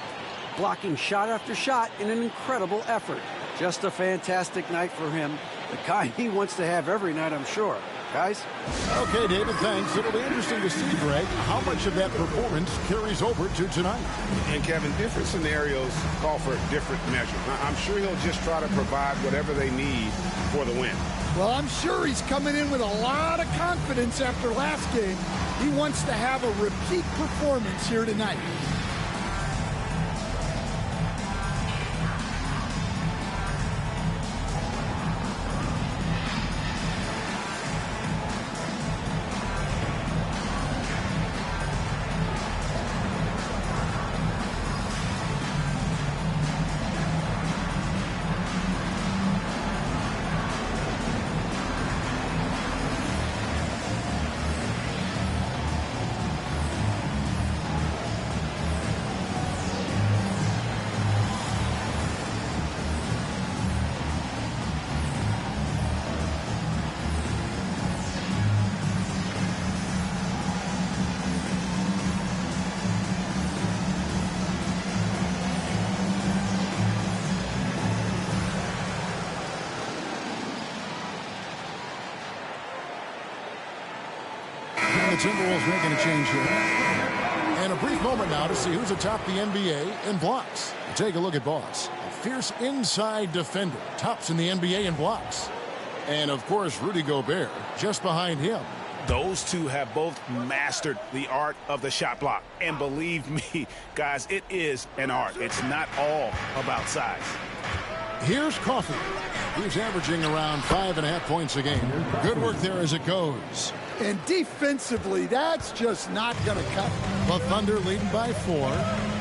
blocking shot after shot in an incredible effort. Just a fantastic night for him, the kind he wants to have every night, I'm sure. Guys? Okay, David, thanks. It'll be interesting to see, Greg, how much of that performance carries over to tonight. And, Kevin, different scenarios call for different measures. I'm sure he'll just try to provide whatever they need for the win. Well, I'm sure he's coming in with a lot of confidence after last game. He wants to have a repeat performance here tonight. The Timberwolves making a change here. And a brief moment now to see who's atop the NBA in blocks. Take a look at Boss. A fierce inside defender. Tops in the NBA in blocks. And, of course, Rudy Gobert just behind him. Those two have both mastered the art of the shot block. And believe me, guys, it is an art. It's not all about size. Here's Coffey. He's averaging around 5.5 points a game. Good work there as it goes. And defensively, that's just not going to cut. The Thunder leading by 4.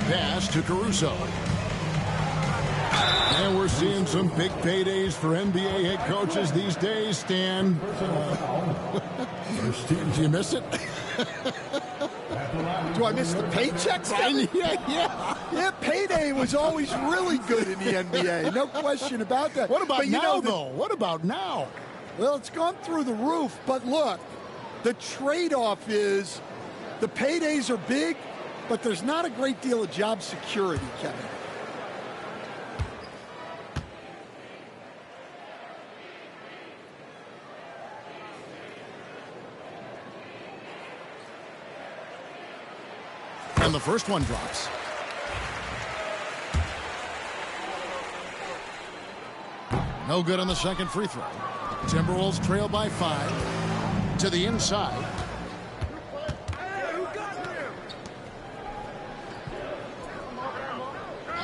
Pass to Caruso. And we're seeing some big paydays for NBA head coaches these days, Stan. Did you miss it? Do I miss the paychecks, Kevin? Yeah, payday was always really good in the NBA. No question about that. What about now, though? What about now? Well, it's gone through the roof, but look, the trade-off is the paydays are big, but there's not a great deal of job security, Kevin. And the first one drops. No good on the second free throw. Timberwolves trail by 5 to the inside.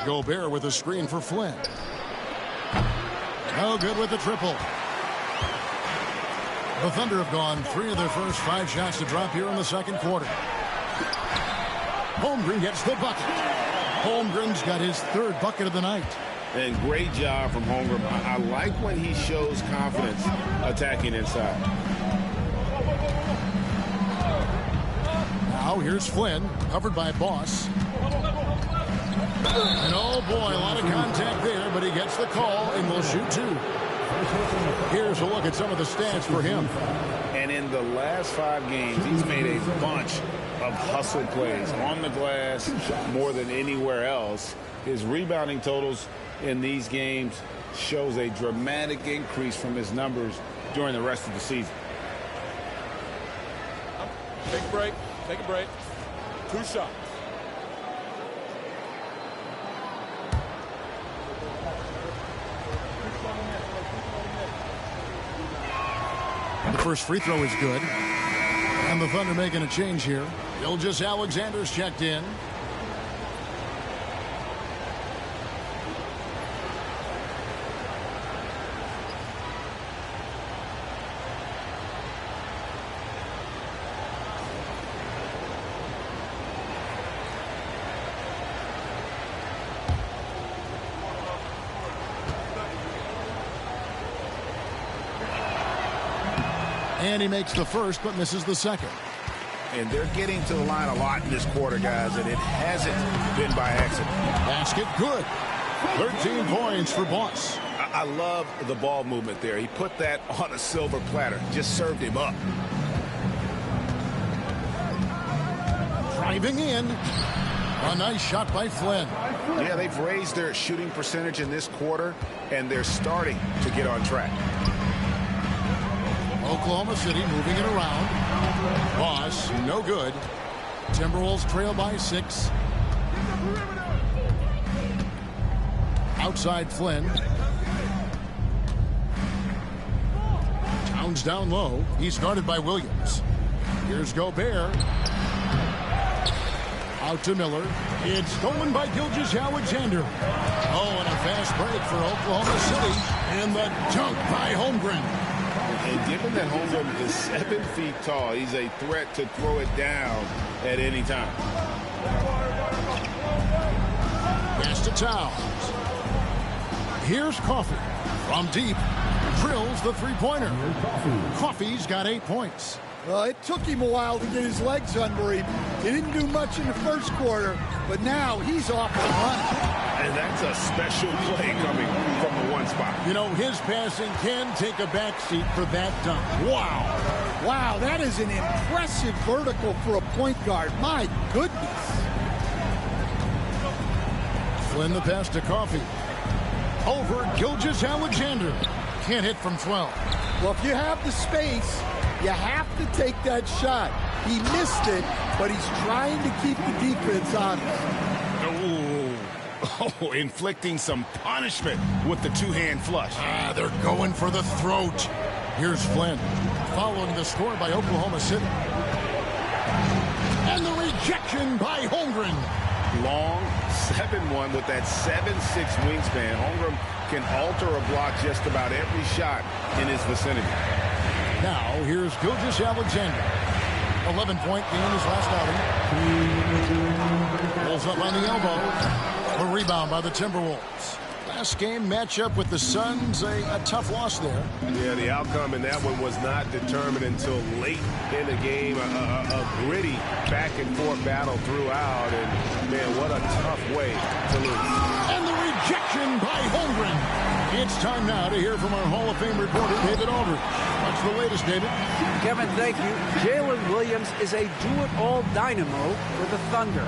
Gobert with a screen for Flynn. No good with the triple. The Thunder have gone 3 of their first 5 shots to drop here in the second quarter. Holmgren gets the bucket. Holmgren's got his 3rd bucket of the night. And great job from Holmgren. I like when he shows confidence attacking inside. Now here's Flynn, covered by Boss. And oh boy, a lot of contact there, but he gets the call and will shoot 2. Here's a look at some of the stats for him. And in the last 5 games, he's made a bunch of hustle plays on the glass more than anywhere else. His rebounding totals in these games shows a dramatic increase from his numbers during the rest of the season. Take a break. Take a break. 2 shots. The first free throw is good. And the Thunder making a change here. Gilgeous-Alexander's checked in. And he makes the first but misses the second. And they're getting to the line a lot in this quarter, guys, and it hasn't been by accident. Basket good. 13 points for Boss. I love the ball movement there. He put that on a silver platter. Just served him up. Driving in. A nice shot by Flynn. Yeah, they've raised their shooting percentage in this quarter, and they're starting to get on track. Oklahoma City moving it around. Boss, no good. Timberwolves trail by 6. Outside Flynn. Towns down low. He's guarded by Williams. Here's Gobert. Out to Miller. It's stolen by Gilgeous-Alexander. Oh, and a fast break for Oklahoma City. And the dunk by Holmgren. And given that Holmgren is 7 feet tall, he's a threat to throw it down at any time. Pass to Towns. Here's Coffey. From deep. Drills the three-pointer. Coffey's got 8 points. Well, it took him a while to get his legs under him. He didn't do much in the first quarter, but now he's off the run. And that's a special play coming from the one spot. You know, his passing can take a backseat for that dunk. Wow. Wow, that is an impressive vertical for a point guard. My goodness. Flynn the pass to Coffey. Over Gilgeous-Alexander. Can't hit from 12. Well, if you have the space, you have to take that shot. He missed it, but he's trying to keep the defense honest. Oh, inflicting some punishment with the two-hand flush. They're going for the throat. Here's Flynn, following the score by Oklahoma City. And the rejection by Holmgren. Long 7-1 with that 7'6" wingspan. Holmgren can alter a block just about every shot in his vicinity. Now, here's Gilgeous-Alexander. 11-point game his last outing. Pulls up on the elbow. A rebound by the Timberwolves. Last game matchup with the Suns, a tough loss there. Yeah, the outcome in that one was not determined until late in the game. A gritty back-and-forth battle throughout, and, man, what a tough way to lose. And the rejection by Holmgren. It's time now to hear from our Hall of Fame reporter, David Aldridge. What's the latest, David? Kevin, thank you. Jalen Williams is a do-it-all dynamo for the Thunder.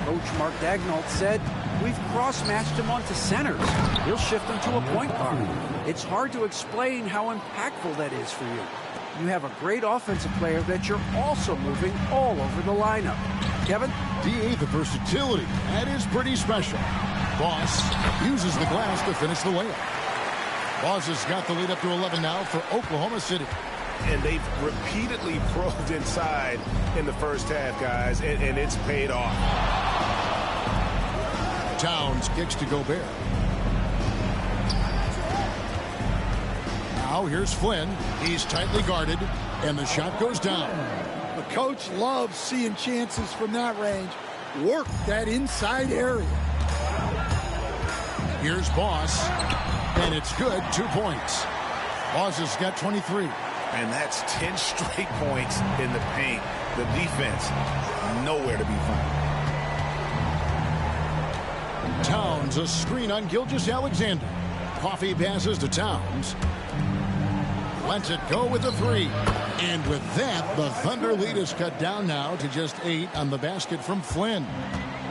Coach Mark Daigneault said, "We've cross-matched him onto centers. He'll shift him to a point guard. It's hard to explain how impactful that is for you. You have a great offensive player that you're also moving all over the lineup." Kevin? D8, the versatility. That is pretty special. Boss uses the glass to finish the layup. Boss has got the lead up to 11 now for Oklahoma City. And they've repeatedly probed inside in the first half, guys, and it's paid off. Towns kicks to Gobert. Now here's Flynn. He's tightly guarded, and the shot goes down. The coach loves seeing chances from that range. Work that inside area. Here's Boss, and it's good. 2 points. Boss has got 23. And that's 10 straight points in the paint. The defense, nowhere to be found. Towns, a screen on Gilgeous-Alexander. Coffey passes to Towns. Lets it go with the 3. And with that, the Thunder lead is cut down now to just 8 on the basket from Flynn.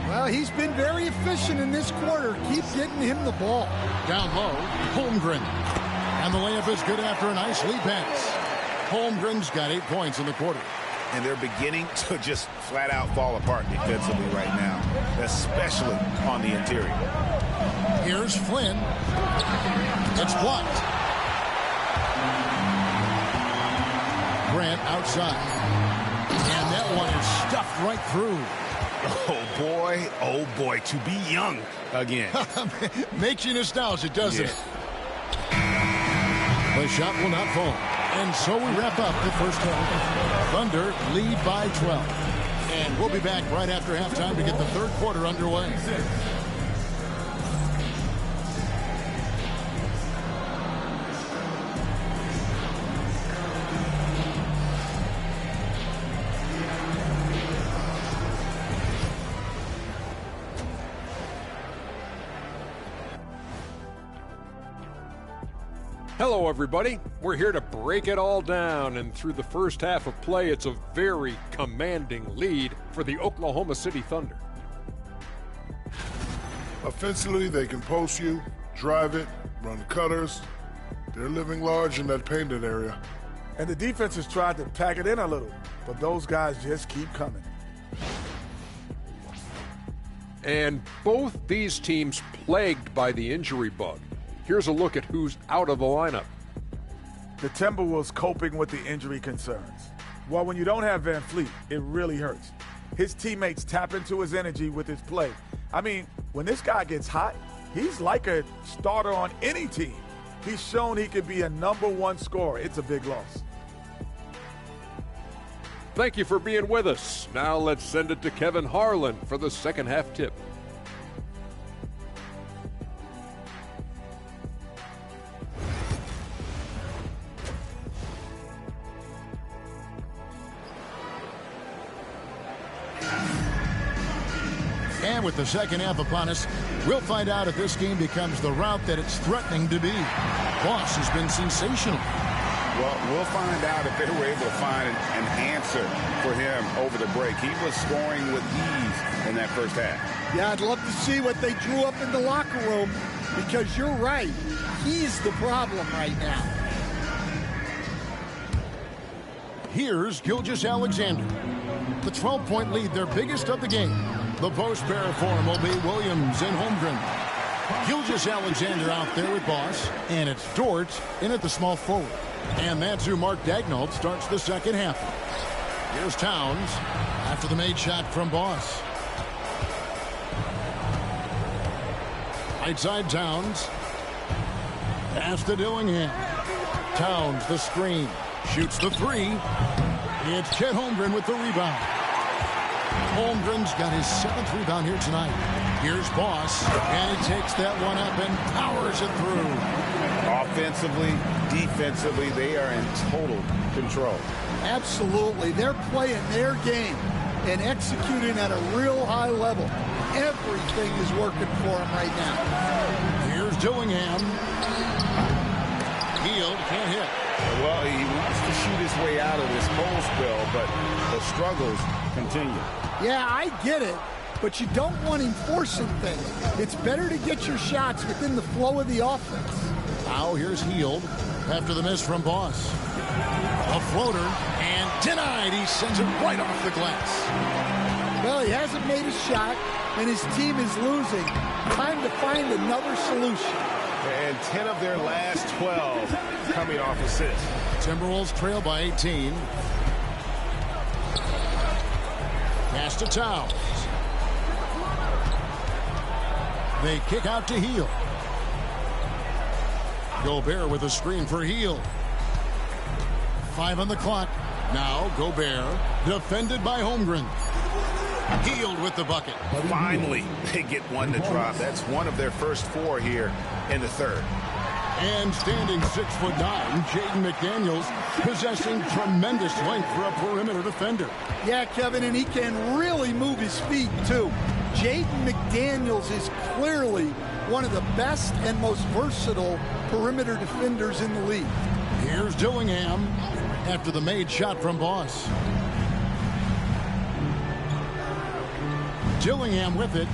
Well, he's been very efficient in this quarter. Keep getting him the ball. Down low, Holmgren. And the layup is good after a nice lead pass. Holmgren's got 8 points in the quarter. And they're beginning to just flat out fall apart defensively right now, especially on the interior. Here's Flynn. It's blocked. Grant outside. And that one is stuffed right through. Oh boy, to be young again. Makes you nostalgic, doesn't it? The shot will not fall. And so we wrap up the first half. Thunder lead by 12. And we'll be back right after halftime to get the third quarter underway. Hello, everybody. We're here to break it all down, and through the first half of play, it's a very commanding lead for the Oklahoma City Thunder. Offensively, they can post you, drive it, run cutters. They're living large in that painted area. And the defense has tried to pack it in a little, but those guys just keep coming. And both these teams plagued by the injury bug. Here's a look at who's out of the lineup. The Timberwolves coping with the injury concerns. Well, when you don't have Van Fleet, it really hurts. His teammates tap into his energy with his play. I mean, when this guy gets hot, he's like a starter on any team. He's shown he can be a #1 scorer. It's a big loss. Thank you for being with us. Now let's send it to Kevin Harlan for the second half tip. And with the second half upon us, we'll find out if this game becomes the route that it's threatening to be. Boss has been sensational. Well, we'll find out if they were able to find an answer for him over the break. He was scoring with ease in that first half. Yeah, I'd love to see what they drew up in the locker room, because you're right. He's the problem right now. Here's Gilgeous-Alexander. The 12-point lead, their biggest of the game. The post pair for him will be Williams and Holmgren. Gilgeous-Alexander out there with Boss, and it's Dort in at the small forward. And that's who Mark Daigneault starts the second half. Here's Towns after the made shot from Boss. Right side Towns. Pass to Dillingham. Towns the screen. Shoots the three. It's Chet Holmgren with the rebound. Holmgren's got his 7th rebound here tonight. Here's Boss, and he takes that one up and powers it through. Offensively, defensively, they are in total control. Absolutely. They're playing their game and executing at a real high level. Everything is working for them right now. Here's Dillingham. Hield can't hit. Well, he wants to shoot his way out of this cold spell, but the struggles continue. Yeah, I get it, but you don't want him forcing things. It's better to get your shots within the flow of the offense. Now here's Hield after the miss from Boss. A floater, and denied. He sends it right off the glass. Well, he hasn't made a shot, and his team is losing. Time to find another solution. And 10 of their last 12 coming off assists. Timberwolves trail by 18. Pass to Towns. They kick out to Hield. Gobert with a screen for Hield. 5 on the clock. Now Gobert defended by Holmgren. Hield with the bucket. Finally, they get one to drop. That's one of their first 4 here in the third. And standing 6'9", Jaden McDaniels, possessing tremendous length for a perimeter defender. Yeah, Kevin, and he can really move his feet, too. Jaden McDaniels is clearly one of the best and most versatile perimeter defenders in the league. Here's Dillingham after the made shot from Boss. Dillingham with it.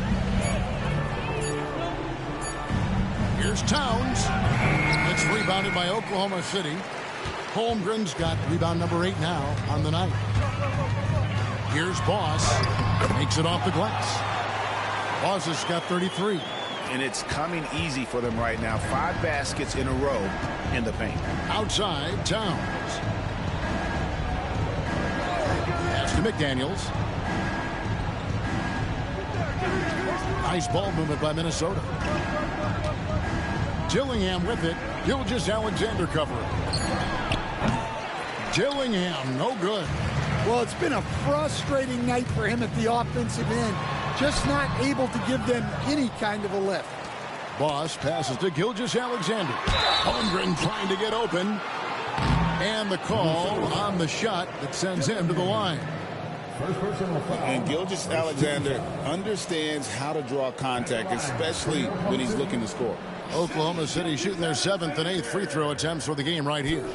Here's Towns. It's rebounded by Oklahoma City. Holmgren's got rebound number 8 now on the night. Here's Boss. Makes it off the glass. Boss has got 33. And it's coming easy for them right now. 5 baskets in a row in the paint. Outside, Towns. Pass to McDaniels. Nice ball movement by Minnesota. Dillingham with it. Gilgeous-Alexander covering. Dillingham, no good. Well, it's been a frustrating night for him at the offensive end. Just not able to give them any kind of a lift. Boss passes to Gilgeous-Alexander. Holmgren trying to get open. And the call on the shot that sends him to the line. And Gilgeous-Alexander understands how to draw contact, especially when he's looking to score. Oklahoma City shooting their 7th and 8th free throw attempts for the game right here.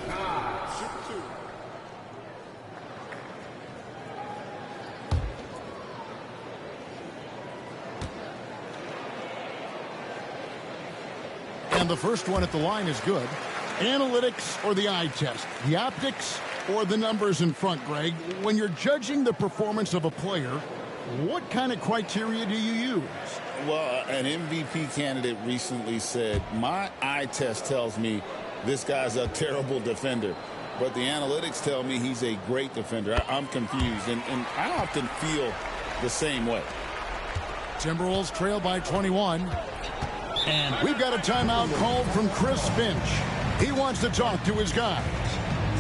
And the first one at the line is good. Analytics or the eye test? The optics or the numbers in front, Greg? When you're judging the performance of a player, what kind of criteria do you use? Well, an MVP candidate recently said, my eye test tells me this guy's a terrible defender, but the analytics tell me he's a great defender. I'm confused, and I often feel the same way. Timberwolves trail by 21. And we've got a timeout called from Chris Finch. He wants to talk to his guys.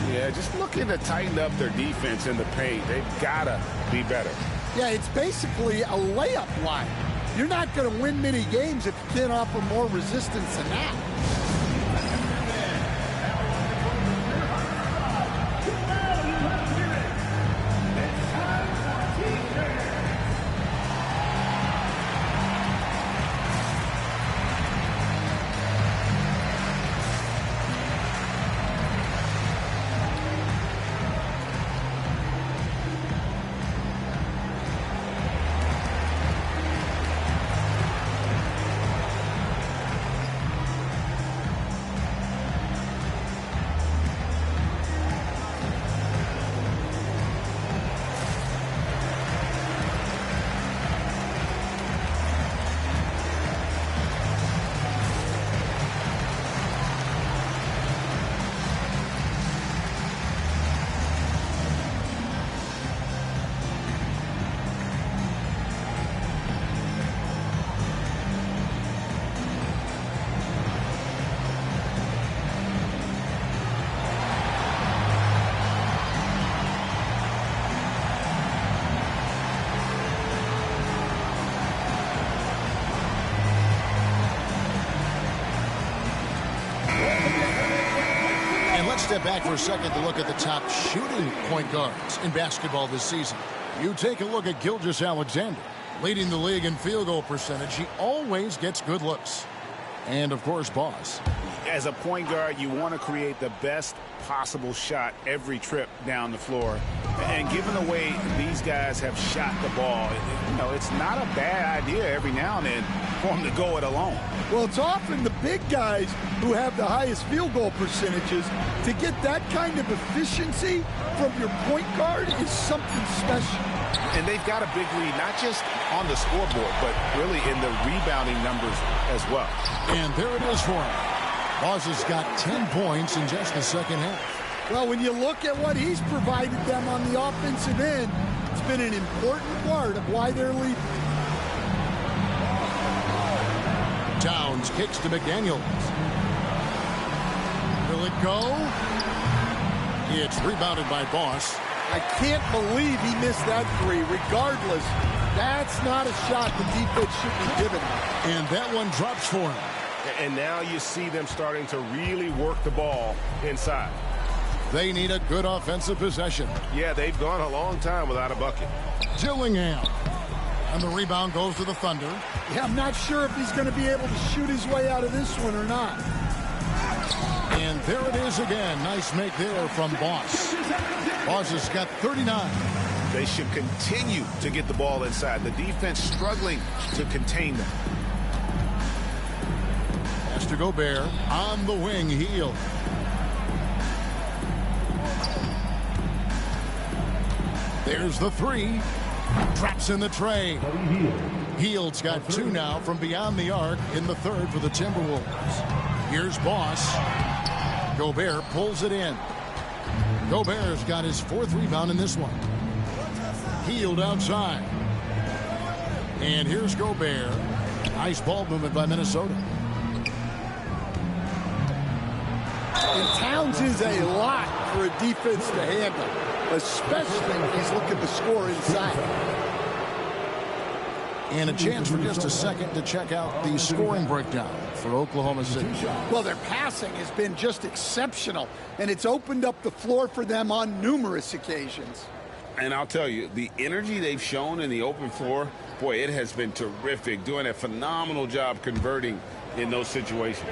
Yeah, just looking to tighten up their defense in the paint. They've got to be better. Yeah, it's basically a layup line. You're not going to win many games if you can't offer more resistance than that. Step back for a second to look at the top shooting point guards in basketball this season. You take a look at Gilgeous-Alexander, leading the league in field goal percentage. He always gets good looks. And, of course, Boss. As a point guard, you want to create the best possible shot every trip down the floor. And given the way these guys have shot the ball, it's not a bad idea every now and then for them to go it alone. Well, it's often the big guys who have the highest field goal percentages. To get that kind of efficiency from your point guard is something special. And they've got a big lead, not just on the scoreboard, but really in the rebounding numbers as well. And there it is for him. Boss has got 10 points in just the second half. Well, when you look at what he's provided them on the offensive end, it's been an important part of why they're leading. Towns kicks to McDaniels. Will it go? It's rebounded by Boss. I can't believe he missed that three. Regardless, that's not a shot the defense should be given. And that one drops for him. And now you see them starting to really work the ball inside. They need a good offensive possession. Yeah, they've gone a long time without a bucket. Dillingham. And the rebound goes to the Thunder. Yeah, I'm not sure if he's going to be able to shoot his way out of this one or not. And there it is again. Nice make there from Boss. Boss has got 39. They should continue to get the ball inside. The defense struggling to contain them. Master Gobert on the wing. Hield. There's the three. Traps in the tray. Hield's got two now from beyond the arc in the third for the Timberwolves. Here's Boss. Gobert pulls it in. Gobert's got his fourth rebound in this one. Hield outside. And here's Gobert. Nice ball movement by Minnesota. And Towns is a lot for a defense to handle, especially when he's looking to score inside. And a chance for just a second to check out the scoring breakdown for Oklahoma City. Well, their passing has been just exceptional, and it's opened up the floor for them on numerous occasions. And I'll tell you, the energy they've shown in the open floor, boy, it has been terrific, doing a phenomenal job converting in those situations.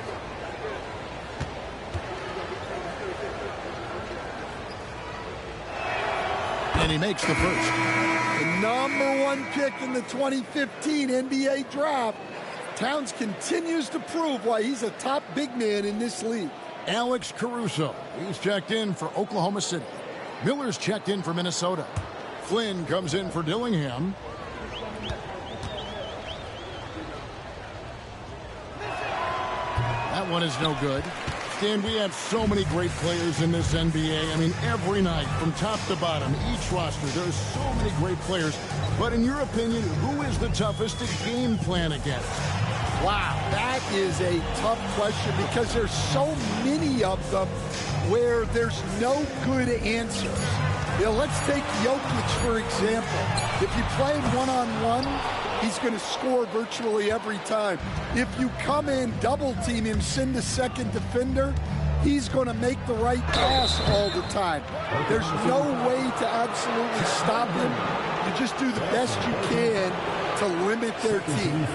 And he makes the first. The #1 pick in the 2015 NBA draft. Towns continues to prove why he's a top big man in this league. Alex Caruso. He's checked in for Oklahoma City. Miller's checked in for Minnesota. Flynn comes in for Dillingham. That one is no good. Dan, we have so many great players in this NBA. I mean, every night, from top to bottom, each roster, there's so many great players. But in your opinion, who is the toughest to game plan against? Wow, that is a tough question because there's so many of them where there's no good answers. You know, let's take Jokic, for example. If you play him one-on-one, he's going to score virtually every time. If you come in, double-team him, send a second defender, he's going to make the right pass all the time. There's no way to absolutely stop him. You just do the best you can to limit their team.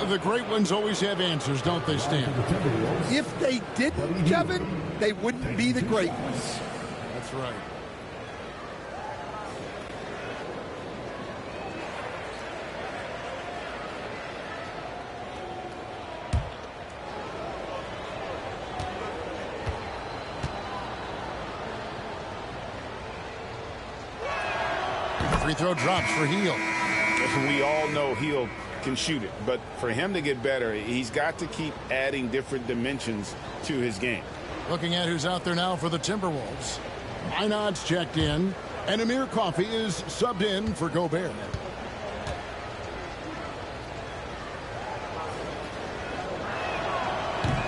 The great ones always have answers, don't they, Stan? If they didn't, Kevin, they wouldn't be the great ones. That's right. Free throw drops for Hield. We all know Hield can shoot it, but for him to get better, he's got to keep adding different dimensions to his game. Looking at who's out there now for the Timberwolves. Minot's checked in, and Amir Coffey is subbed in for Gobert.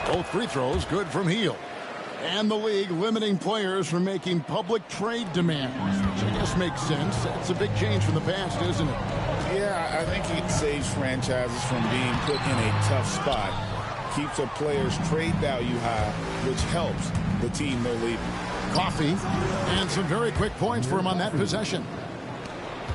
Both free throws good from Hield. And the league limiting players from making public trade demands, which I guess makes sense. It's a big change from the past, isn't it? Yeah, I think it saves franchises from being put in a tough spot. Keeps a player's trade value high, which helps the team they're leaving. Coffey, and some very quick points for him on that possession.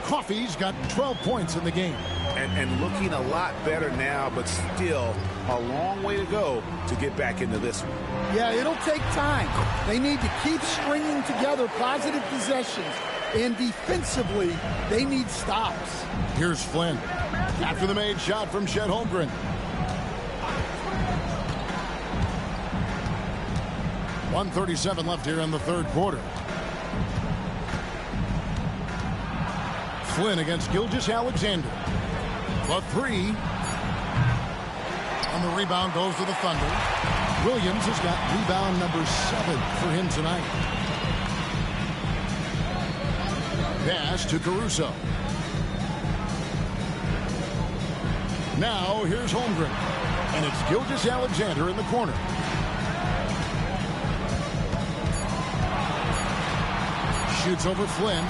Coffey's got 12 points in the game. And looking a lot better now, but still a long way to go to get back into this one. Yeah, it'll take time. They need to keep stringing together positive possessions. And defensively, they need stops. Here's Flynn. After the made shot from Chet Holmgren. 1:37 left here in the third quarter. Flynn against Gilgeous-Alexander. The three. On the rebound goes to the Thunder. Williams has got rebound number 7 for him tonight. Pass to Caruso. Now here's Holmgren. And it's Gilgeous-Alexander in the corner. Shoots over Flynn.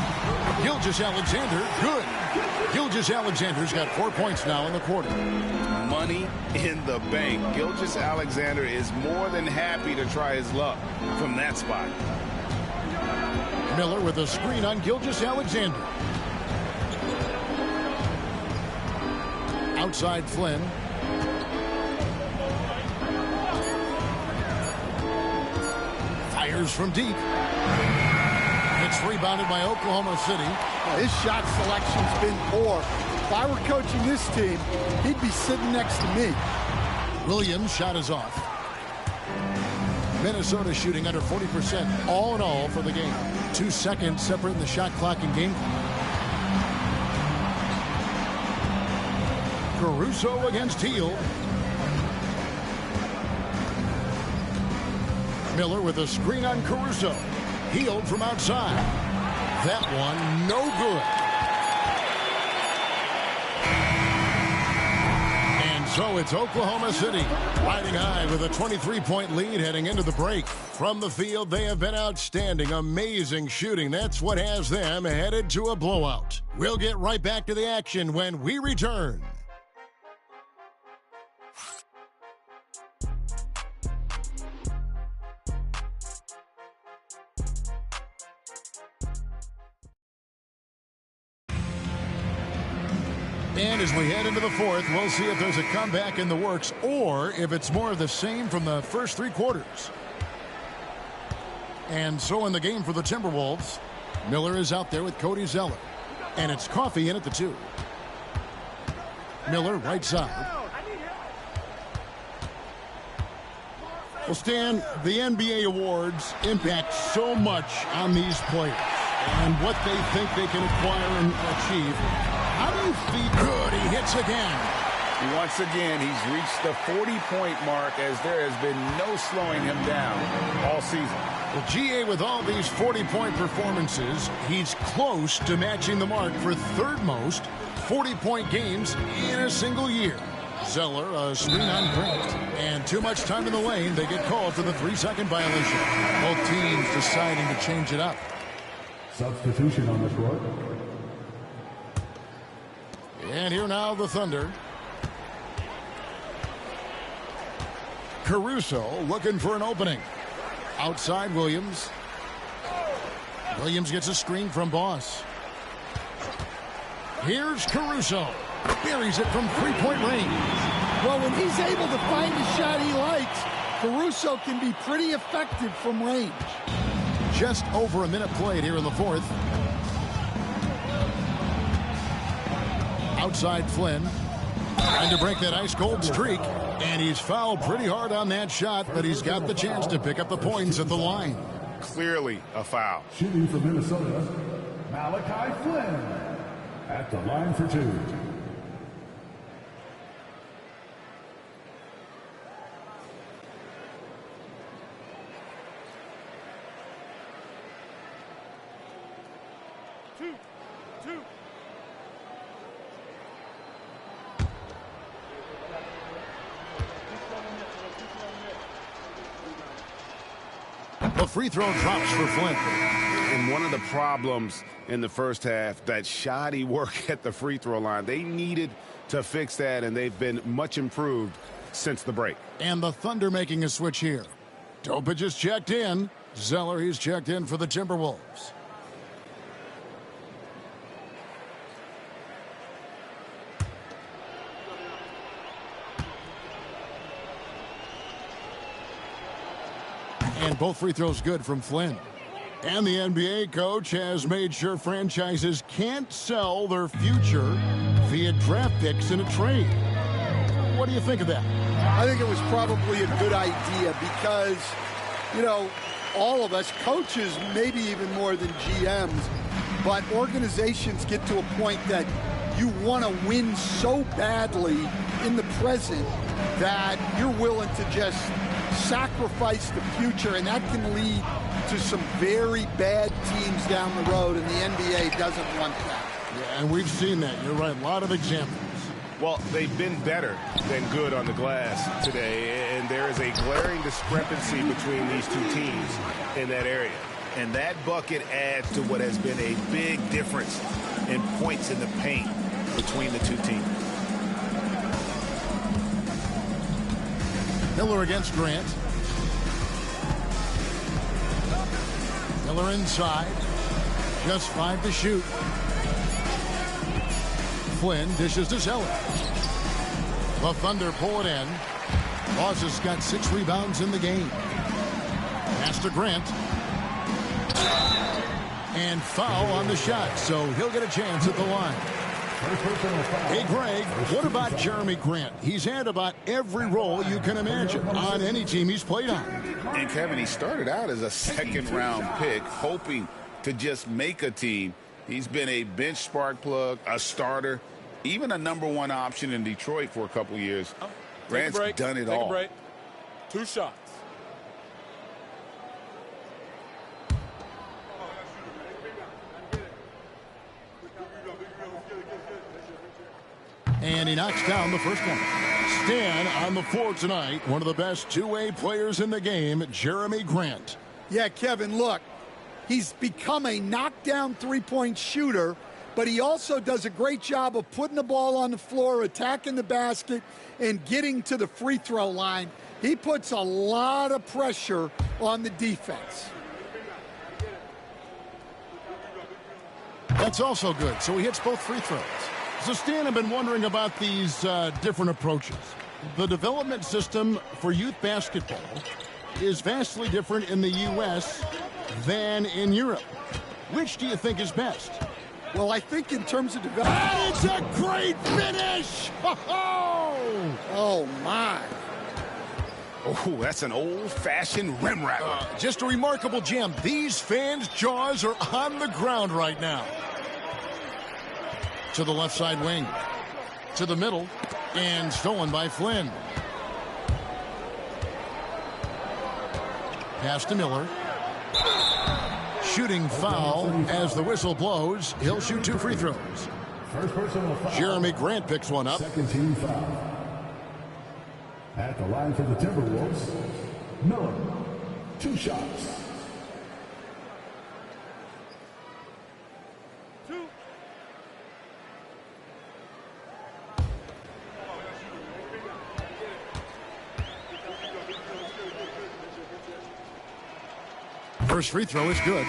Gilgeous-Alexander, good. Gilgeous-Alexander's got 4 points now in the quarter. Money in the bank. Gilgeous-Alexander is more than happy to try his luck from that spot. Miller with a screen on Gilgeous-Alexander. Outside Flynn. Fires from deep. It's rebounded by Oklahoma City. His shot selection's been poor. If I were coaching this team, he'd be sitting next to me. Williams' shot is off. Minnesota shooting under 40% all in all for the game. 2 seconds separating the shot clock and game clock. Caruso against Hield. Miller with a screen on Caruso. Hield from outside. That one no good. And so it's Oklahoma City riding high with a 23-point lead heading into the break. From the field, they have been outstanding. Amazing shooting. That's what has them headed to a blowout. We'll get right back to the action when we return. And as we head into the fourth, we'll see if there's a comeback in the works or if it's more of the same from the first 3 quarters. And so in the game for the Timberwolves, Miller is out there with Cody Zeller. And it's Coffey in at the 2. Miller, right side. Well, Stan, the NBA awards impact so much on these players and what they think they can acquire and achieve. How do you feel? Good, he hits again. Once again, he's reached the 40-point mark as there has been no slowing him down all season. Well, GA, with all these 40-point performances, he's close to matching the mark for third most 40-point games in a single year. Zeller, a screen on Grant, and too much time in the lane. They get called for the 3-second violation. Both teams deciding to change it up. Substitution on the court. And here now the Thunder. Caruso looking for an opening. Outside Williams. Williams gets a screen from Boss. Here's Caruso. Buries it from 3-point range. Well, when he's able to find a shot he likes, Caruso can be pretty effective from range. Just over a minute played here in the fourth. Outside Flynn. Trying to break that ice-cold streak. And he's fouled pretty hard on that shot, but he's got the chance to pick up the points at the line. Clearly a foul. Shooting for Minnesota, Malachi Flynn at the line for 2. The free throw drops for Flynn. And one of the problems in the first half, that shoddy work at the free throw line. They needed to fix that, and they've been much improved since the break. And the Thunder making a switch here. Topic is checked in. Zeller, he's checked in for the Timberwolves. And both free throws good from Flynn. And the NBA coach has made sure franchises can't sell their future via draft picks in a trade. What do you think of that? I think it was probably a good idea because, you know, all of us, coaches, maybe even more than GMs, but organizations get to a point that you want to win so badly in the present that you're willing to just sacrifice the future, and that can lead to some very bad teams down the road, and the NBA doesn't want that. Yeah, and we've seen that. You're right. A lot of examples. Well, they've been better than good on the glass today, and there is a glaring discrepancy between these two teams in that area. And that bucket adds to what has been a big difference in points in the paint between the two teams. Miller against Grant. Miller inside. Just 5 to shoot. Flynn dishes to Zeller. The Thunder pull it in. Boss has got 6 rebounds in the game. Pass to Grant. And foul on the shot, so he'll get a chance at the line. Hey, Greg, what about Jeremy Grant? He's had about every role you can imagine on any team he's played on. And, Kevin, he started out as a second-round pick, hoping to just make a team. He's been a bench spark plug, a starter, even a #1 option in Detroit for a couple years. Grant's done it all. Take a break. 2 shots. And he knocks down the first one. Stan on the floor tonight, one of the best two-way players in the game, Jeremy Grant. Yeah, Kevin, look, he's become a knockdown three-point shooter, but he also does a great job of putting the ball on the floor, attacking the basket, and getting to the free throw line. He puts a lot of pressure on the defense. That's also good, so he hits both free throws. So, Stan, I've been wondering about these different approaches. The development system for youth basketball is vastly different in the U.S. than in Europe. Which do you think is best? Well, I think in terms of development... It's a great finish! Oh, my. Oh, that's an old-fashioned rim rattler. Just a remarkable gem. These fans' jaws are on the ground right now. To the left side wing. To the middle. And stolen by Flynn. Pass to Miller. Shooting foul as the whistle blows. He'll shoot 2 free throws. First personal foul. Jeremy Grant picks one up. Second team foul. At the line for the Timberwolves, Miller. 2 shots. First free throw is good.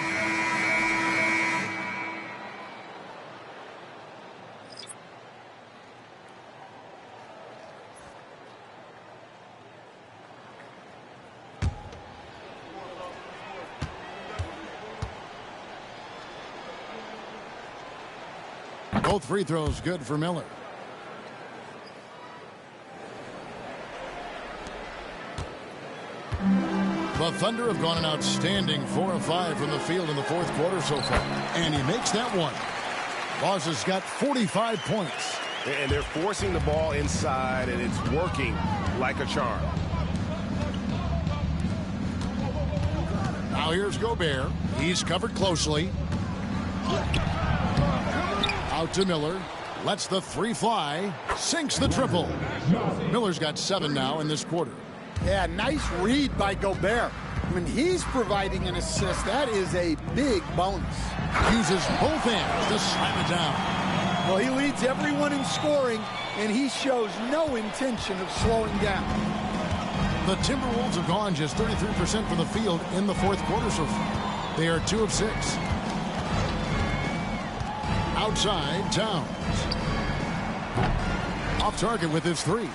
Both free throws good for Miller. The Thunder have gone an outstanding 4 of 5 from the field in the fourth quarter so far. And he makes that one. Boss has got 45 points. And they're forcing the ball inside, and it's working like a charm. Now here's Gobert. He's covered closely. Out to Miller. Lets the 3 fly. Sinks the triple. Miller's got 7 now in this quarter. Yeah, nice read by Gobert. When he's providing an assist, that is a big bonus. Uses both hands to slam it down. Well, he leads everyone in scoring, and he shows no intention of slowing down. The Timberwolves have gone just 33% from the field in the fourth quarter so far. They are 2 of 6. Outside, Towns. Off target with his 3.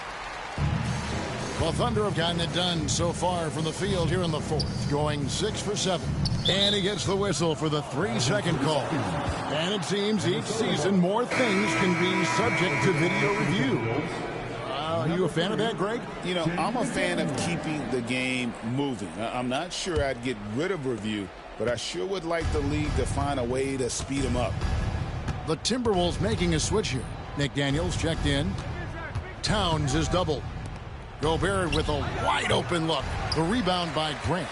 Well, Thunder have gotten it done so far from the field here in the fourth, going 6 for 7. And he gets the whistle for the 3-second call. And it seems each season more things can be subject to video review. Are you a fan of that, Greg? You know, I'm a fan of keeping the game moving. I'm not sure I'd get rid of review, but I sure would like the league to find a way to speed them up. The Timberwolves making a switch here. McDaniels checked in. Towns is doubled. Gobert with a wide-open look. The rebound by Grant.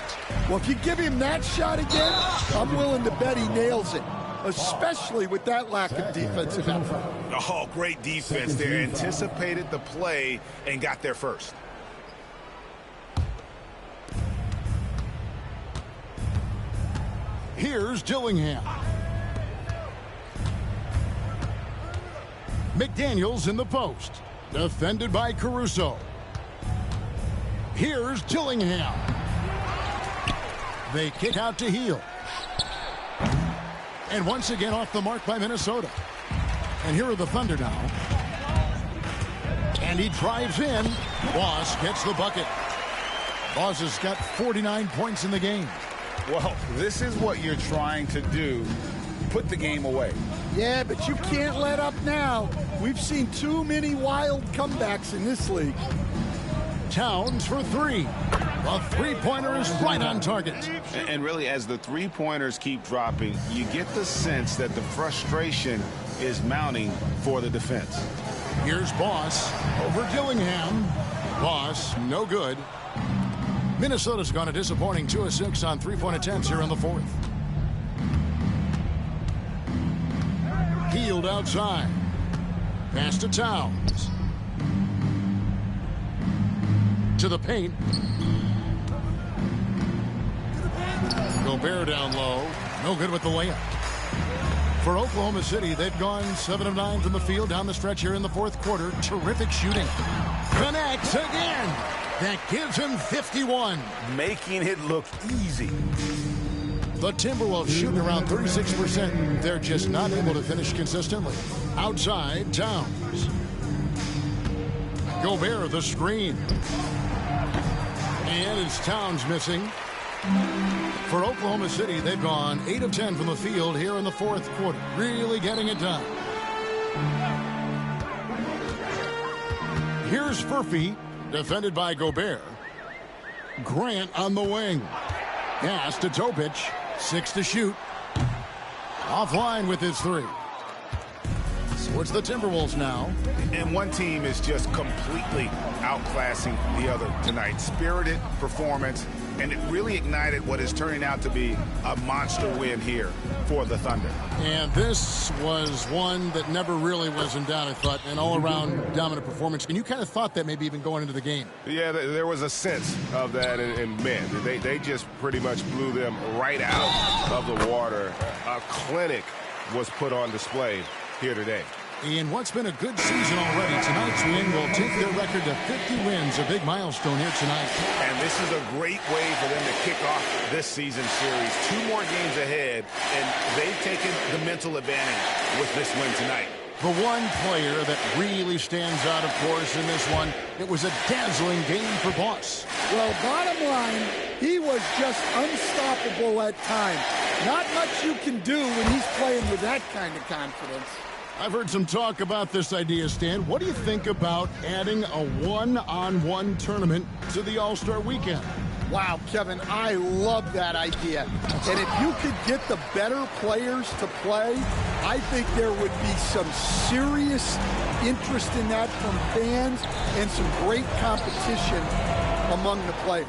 Well, if you give him that shot again, I'm willing to bet he nails it, especially with that lack of defensive effort. Oh, great defense there. Anticipated the play and got there first. Here's Dillingham. McDaniels in the post. Defended by Caruso. Here's Dillingham. They kick out to Hield. And once again off the mark by Minnesota. And here are the Thunder now. And he drives in. Boss gets the bucket. Boss has got 49 points in the game. Well, this is what you're trying to do. Put the game away. Yeah, but you can't let up now. We've seen too many wild comebacks in this league. Towns for 3. The three-pointer is right on target. And really, as the three-pointers keep dropping, you get the sense that the frustration is mounting for the defense. Here's Boss over Dillingham. Boss, no good. Minnesota's gone a disappointing 2 of 6 on three-point attempts here in the fourth. Hield outside. Pass to Towns. To the paint. Gobert down low. No good with the layup. For Oklahoma City, they've gone 7 of 9 from the field down the stretch here in the fourth quarter. Terrific shooting. Connects again. That gives him 51. Making it look easy. The Timberwolves shooting around 36%. They're just not able to finish consistently. Outside, Towns. Gobert, the screen. And it's Towns missing. For Oklahoma City, they've gone 8 of 10 from the field here in the fourth quarter. Really getting it done. Here's Furphy, defended by Gobert. Grant on the wing. Pass to Topic. 6 to shoot. Offline with his 3. So it's the Timberwolves now. And one team is just completely outclassing the other tonight. Spirited performance, and it really ignited what is turning out to be a monster win here for the Thunder. And this was one that never really was in doubt, I thought, an all-around dominant performance. And you kind of thought that maybe even going into the game. Yeah, there was a sense of that, and man, they just pretty much blew them right out of the water. A clinic was put on display here today. In what's been a good season already, tonight's win will take their record to 50 wins, a big milestone here tonight. And this is a great way for them to kick off this season series. 2 more games ahead, and they've taken the mental advantage with this win tonight. The one player that really stands out, of course, in this one, it was a dazzling game for Boss. Well, bottom line, he was just unstoppable at times. Not much you can do when he's playing with that kind of confidence. I've heard some talk about this idea, Stan. What do you think about adding a one-on-one tournament to the All-Star Weekend? Wow, Kevin, I love that idea. And if you could get the better players to play, I think there would be some serious interest in that from fans and some great competition among the players.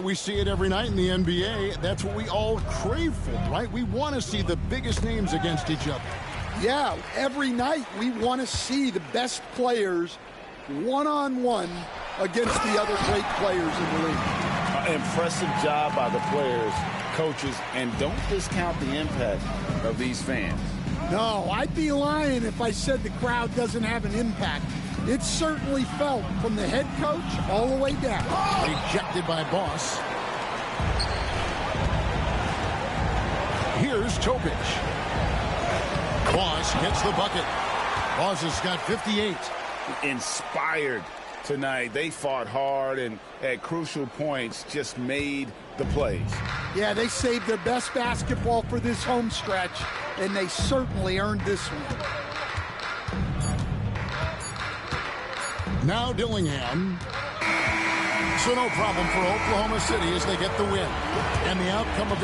We see it every night in the NBA. That's what we all crave for, right? We want to see the biggest names against each other. Yeah, every night we want to see the best players one-on-one against the other great players in the league. Impressive job by the players, coaches, and don't discount the impact of these fans. No, I'd be lying if I said the crowd doesn't have an impact. It's certainly felt from the head coach all the way down. Rejected by Boss. Here's Topic. Boss gets the bucket. Boss has got 58. Inspired tonight. They fought hard and at crucial points just made the plays. Yeah, they saved their best basketball for this home stretch, and they certainly earned this one. Now Dillingham. So no problem for Oklahoma City as they get the win. And the outcome of this